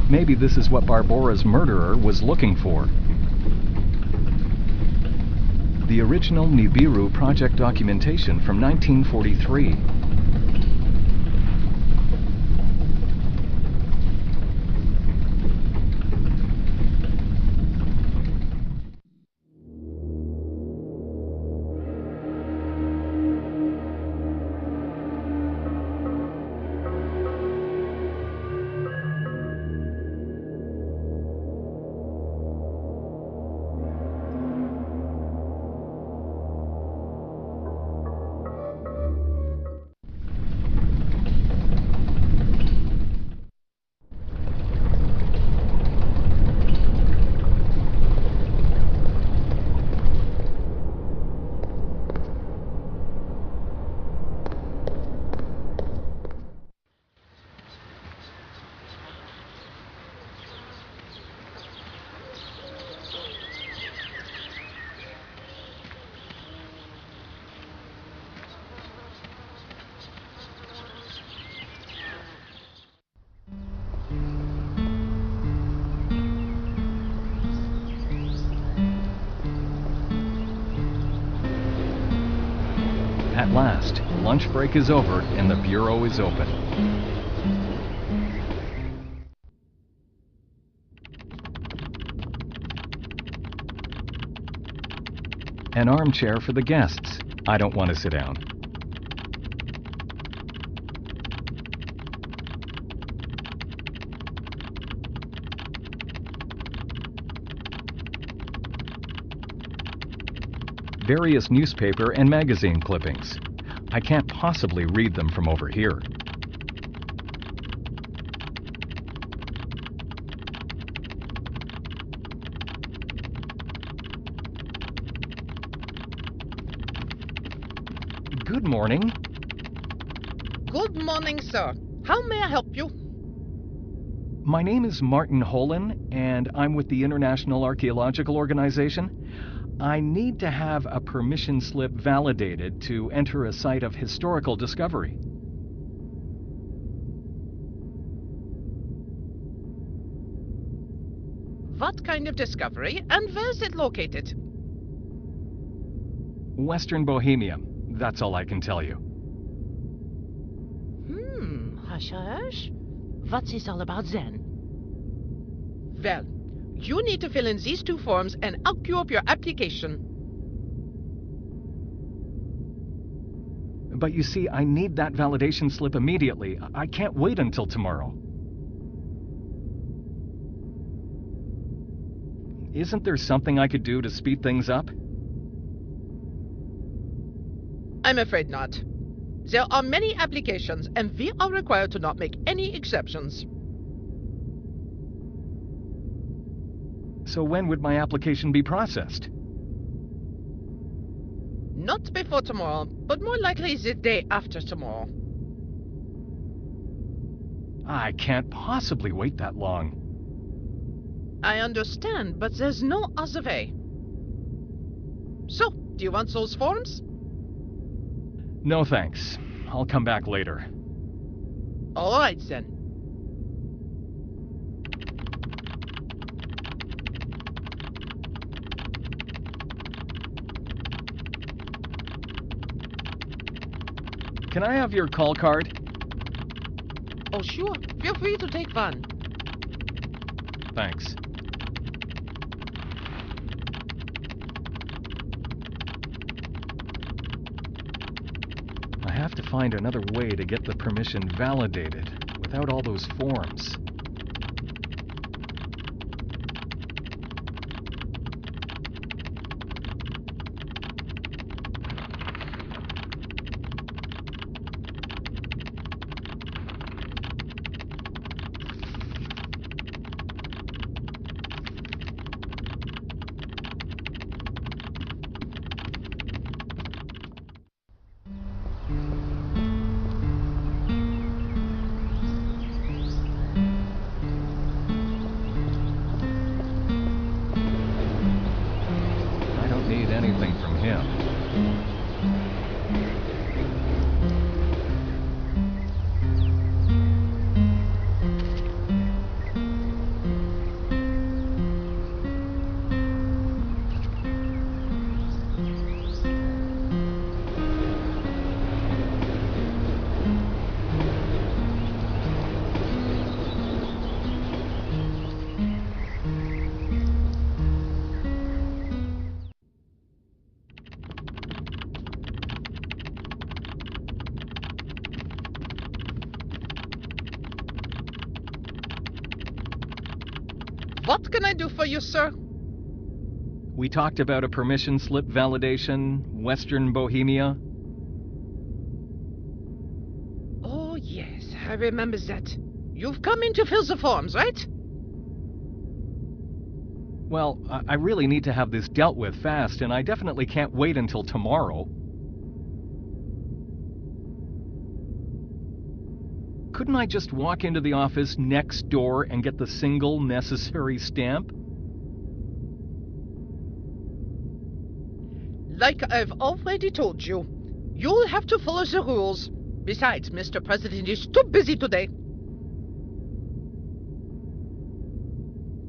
Maybe this is what Barbora's murderer was looking for. The original NiBiRu project documentation from 1943. At last, lunch break is over and the bureau is open. An armchair for the guests. I don't want to sit down. Various newspaper and magazine clippings. I can't possibly read them from over here. Good morning. Good morning, sir. How may I help you? My name is Martin Holen, and I'm with the International Archaeological Organization. I need to have a permission slip validated to enter a site of historical discovery. What kind of discovery, and where is it located? Western Bohemia. That's all I can tell you. Hush, hush. What's this all about then? Well, you need to fill in these two forms and I'll queue up your application. But you see, I need that validation slip immediately. I can't wait until tomorrow. Isn't there something I could do to speed things up? I'm afraid not. There are many applications and we are required to not make any exceptions. So when would my application be processed? Not before tomorrow, but more likely the day after tomorrow. I can't possibly wait that long. I understand, but there's no other way. So, do you want those forms? No thanks. I'll come back later. All right then. Can I have your call card? Oh, sure. Feel free to take one. Thanks. I have to find another way to get the permission validated without all those forms. I don't need anything from him. What can I do for you, sir? We talked about a permission slip validation, Western Bohemia. Oh, yes, I remember that. You've come in to fill the forms, right? Well, I really need to have this dealt with fast, and I definitely can't wait until tomorrow. Couldn't I just walk into the office next door and get the single necessary stamp? Like I've already told you, you'll have to follow the rules. Besides, Mr. President is too busy today.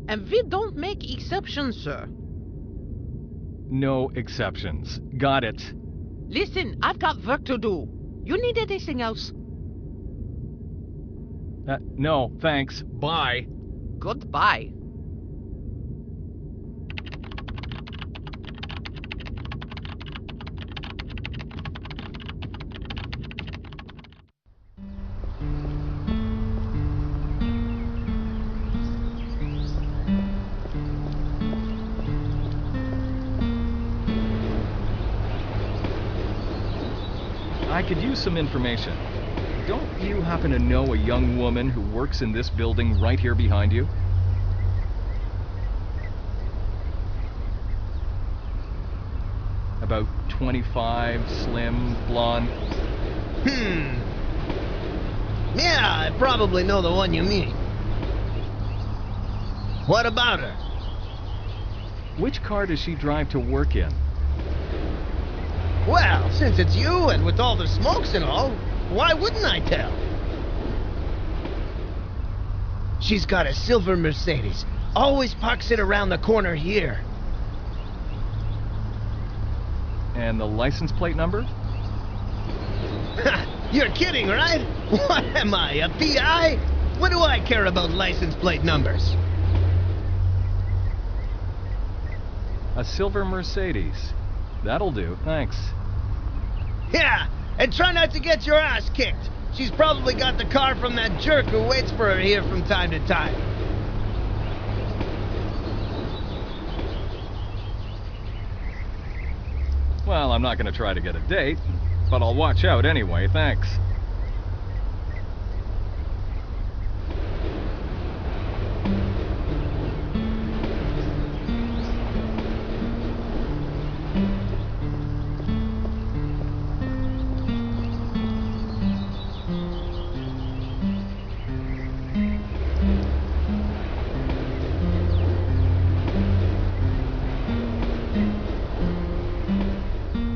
And we don't make exceptions, sir. No exceptions. Got it. Listen, I've got work to do. You need anything else? No, thanks. Bye. Goodbye. I could use some information. Don't you happen to know a young woman who works in this building right here behind you? About 25, slim, blonde. Yeah, I probably know the one you mean. What about her? Which car does she drive to work in? Well, since it's you and with all the smokes and all, why wouldn't I tell? She's got a silver Mercedes. Always parks it around the corner here. And the license plate number? You're kidding, right? What am I, a PI? What do I care about license plate numbers? A silver Mercedes. That'll do, thanks. Yeah, and try not to get your ass kicked. She's probably got the car from that jerk who waits for her here from time to time. Well, I'm not going to try to get a date, but I'll watch out anyway, thanks.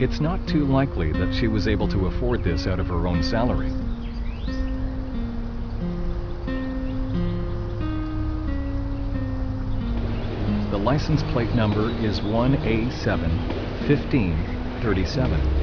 It's not too likely that she was able to afford this out of her own salary. The license plate number is 1A7-1537.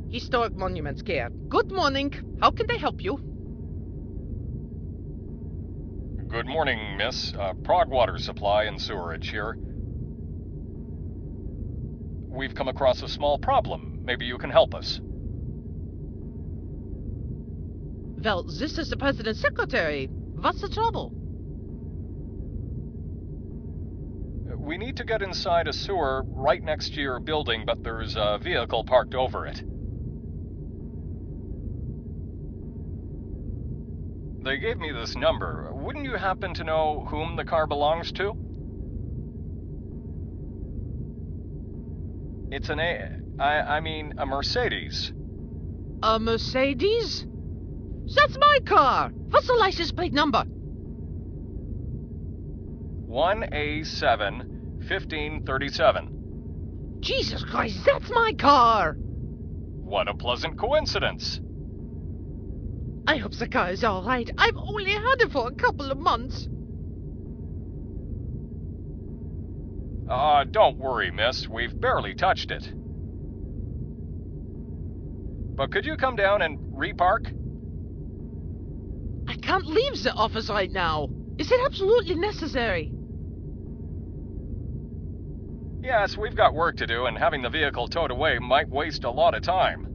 Historic Monuments Care. Good morning. How can they help you? Good morning, miss. Prague Water Supply and Sewerage here. We've come across a small problem. Maybe you can help us. Well, this is the President's Secretary. What's the trouble? We need to get inside a sewer right next to your building, but there's a vehicle parked over it. They gave me this number. Wouldn't you happen to know whom the car belongs to? It's I mean, a Mercedes. A Mercedes? That's my car. What's the license plate number? 1A7-1537. Jesus Christ, that's my car. What a pleasant coincidence. I hope the car is all right. I've only had it for a couple of months. Don't worry, miss. We've barely touched it. But could you come down and repark? I can't leave the office right now. Is it absolutely necessary? Yes, we've got work to do, and having the vehicle towed away might waste a lot of time.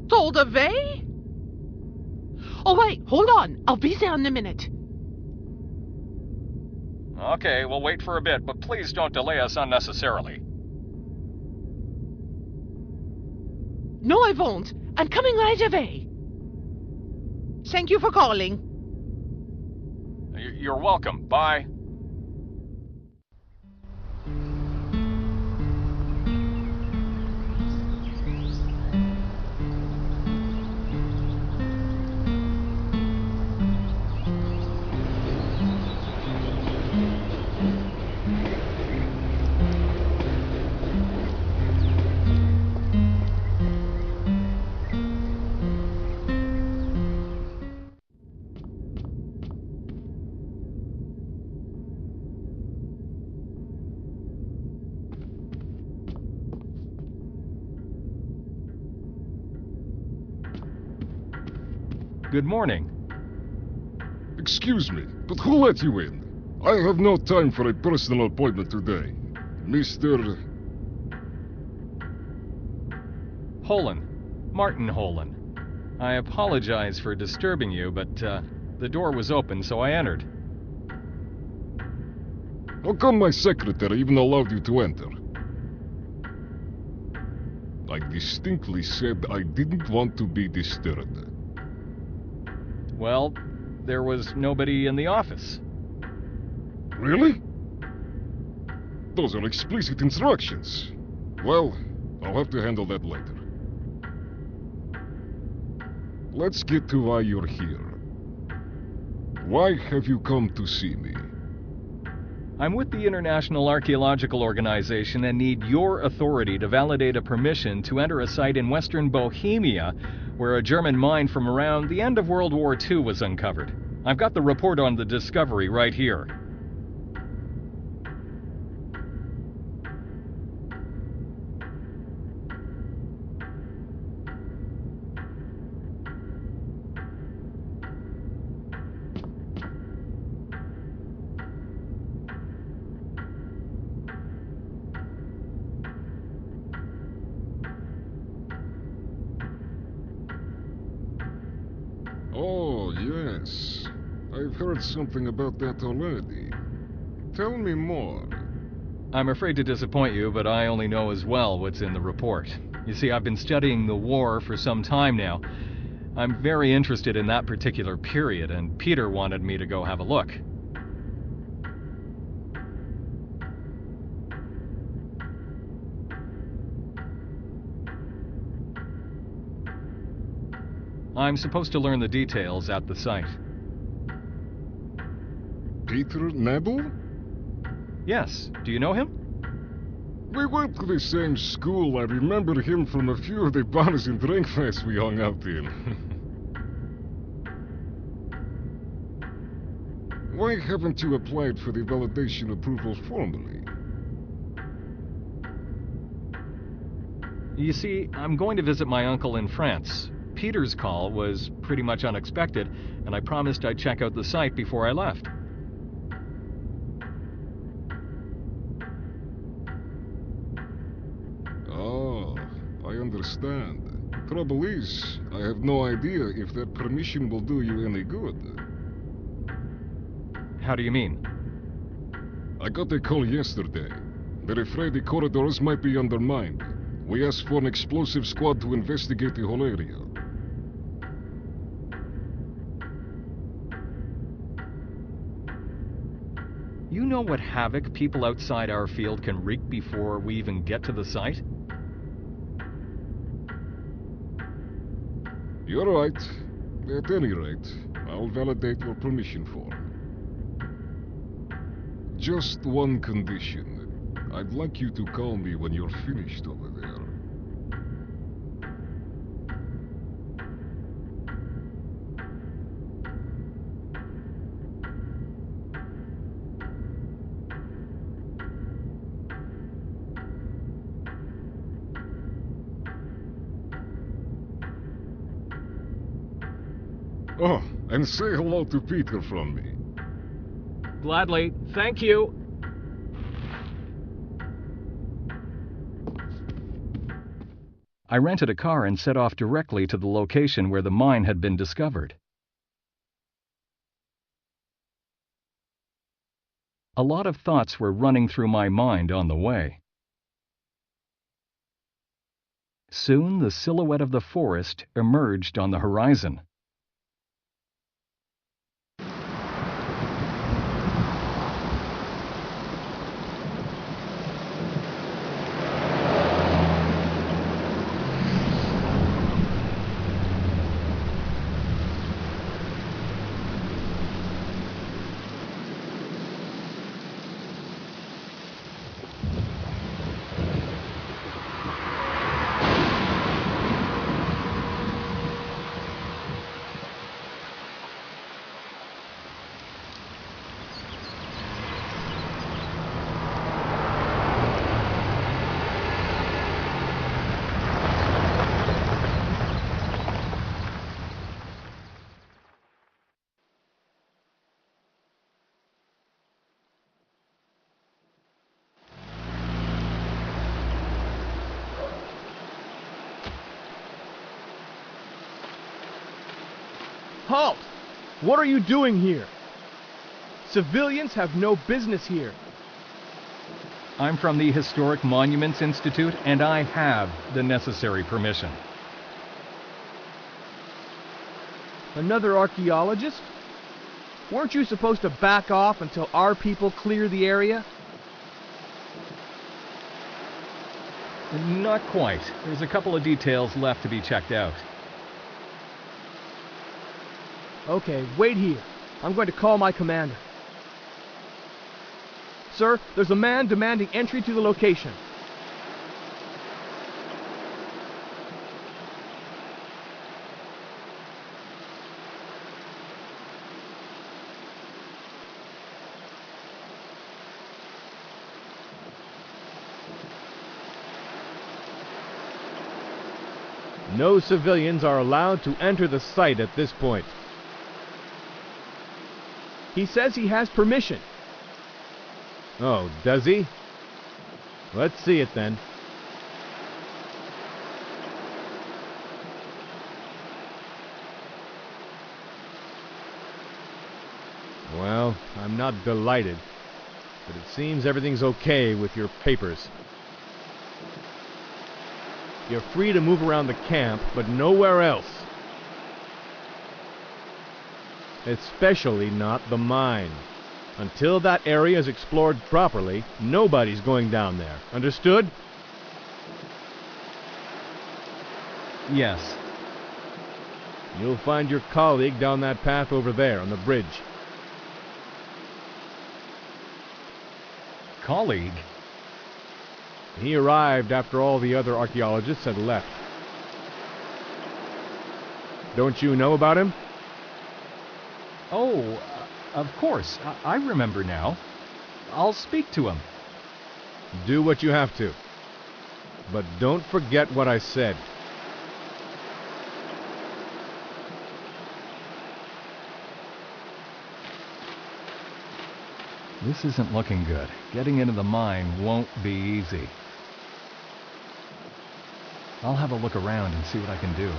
Towed away? All right, hold on. I'll be there in a minute. Okay, we'll wait for a bit, but please don't delay us unnecessarily. No, I won't. I'm coming right away. Thank you for calling. You're welcome. Bye. Good morning. Excuse me, but who let you in? I have no time for a personal appointment today. Mr. Holen. Martin Holen. I apologize for disturbing you, but the door was open, so I entered. How come my secretary even allowed you to enter? I distinctly said I didn't want to be disturbed. Well, there was nobody in the office. Really? Those are explicit instructions. Well, I'll have to handle that later. Let's get to why you're here. Why have you come to see me? I'm with the International Archaeological Organization and need your authority to validate a permission to enter a site in western Bohemia where a German mine from around the end of World War II was uncovered. I've got the report on the discovery right here. Oh, yes. I've heard something about that already. Tell me more. I'm afraid to disappoint you, but I only know as well what's in the report. You see, I've been studying the war for some time now. I'm very interested in that particular period, and Peter wanted me to go have a look. I'm supposed to learn the details at the site. Peter Nebel? Yes. Do you know him? We went to the same school. I remember him from a few of the bars and drink fests we hung out in. Why haven't you applied for the validation approval formally? You see, I'm going to visit my uncle in France. Peter's call was pretty much unexpected, and I promised I'd check out the site before I left. Oh, I understand. Trouble is, I have no idea if that permission will do you any good. How do you mean? I got a call yesterday. They're afraid the corridors might be undermined. We asked for an explosive squad to investigate the whole area. You know what havoc people outside our field can wreak before we even get to the site? You're right. At any rate, I'll validate your permission form. Just one condition. I'd like you to call me when you're finished over there. Oh, and say hello to Peter from me. Gladly. Thank you. I rented a car and set off directly to the location where the mine had been discovered. A lot of thoughts were running through my mind on the way. Soon the silhouette of the forest emerged on the horizon. Halt! What are you doing here? Civilians have no business here. I'm from the Historic Monuments Institute, and I have the necessary permission. Another archaeologist? Weren't you supposed to back off until our people clear the area? Not quite. There's a couple of details left to be checked out. Okay, wait here. I'm going to call my commander. Sir, there's a man demanding entry to the location. No civilians are allowed to enter the site at this point. He says he has permission. Oh, does he? Let's see it then. Well, I'm not delighted, but it seems everything's okay with your papers. You're free to move around the camp, but nowhere else. Especially not the mine. Until that area is explored properly, nobody's going down there. Understood? Yes. You'll find your colleague down that path over there on the bridge. Colleague? He arrived after all the other archaeologists had left. Don't you know about him? Oh, of course. I remember now. I'll speak to him. Do what you have to. But don't forget what I said. This isn't looking good. Getting into the mine won't be easy. I'll have a look around and see what I can do.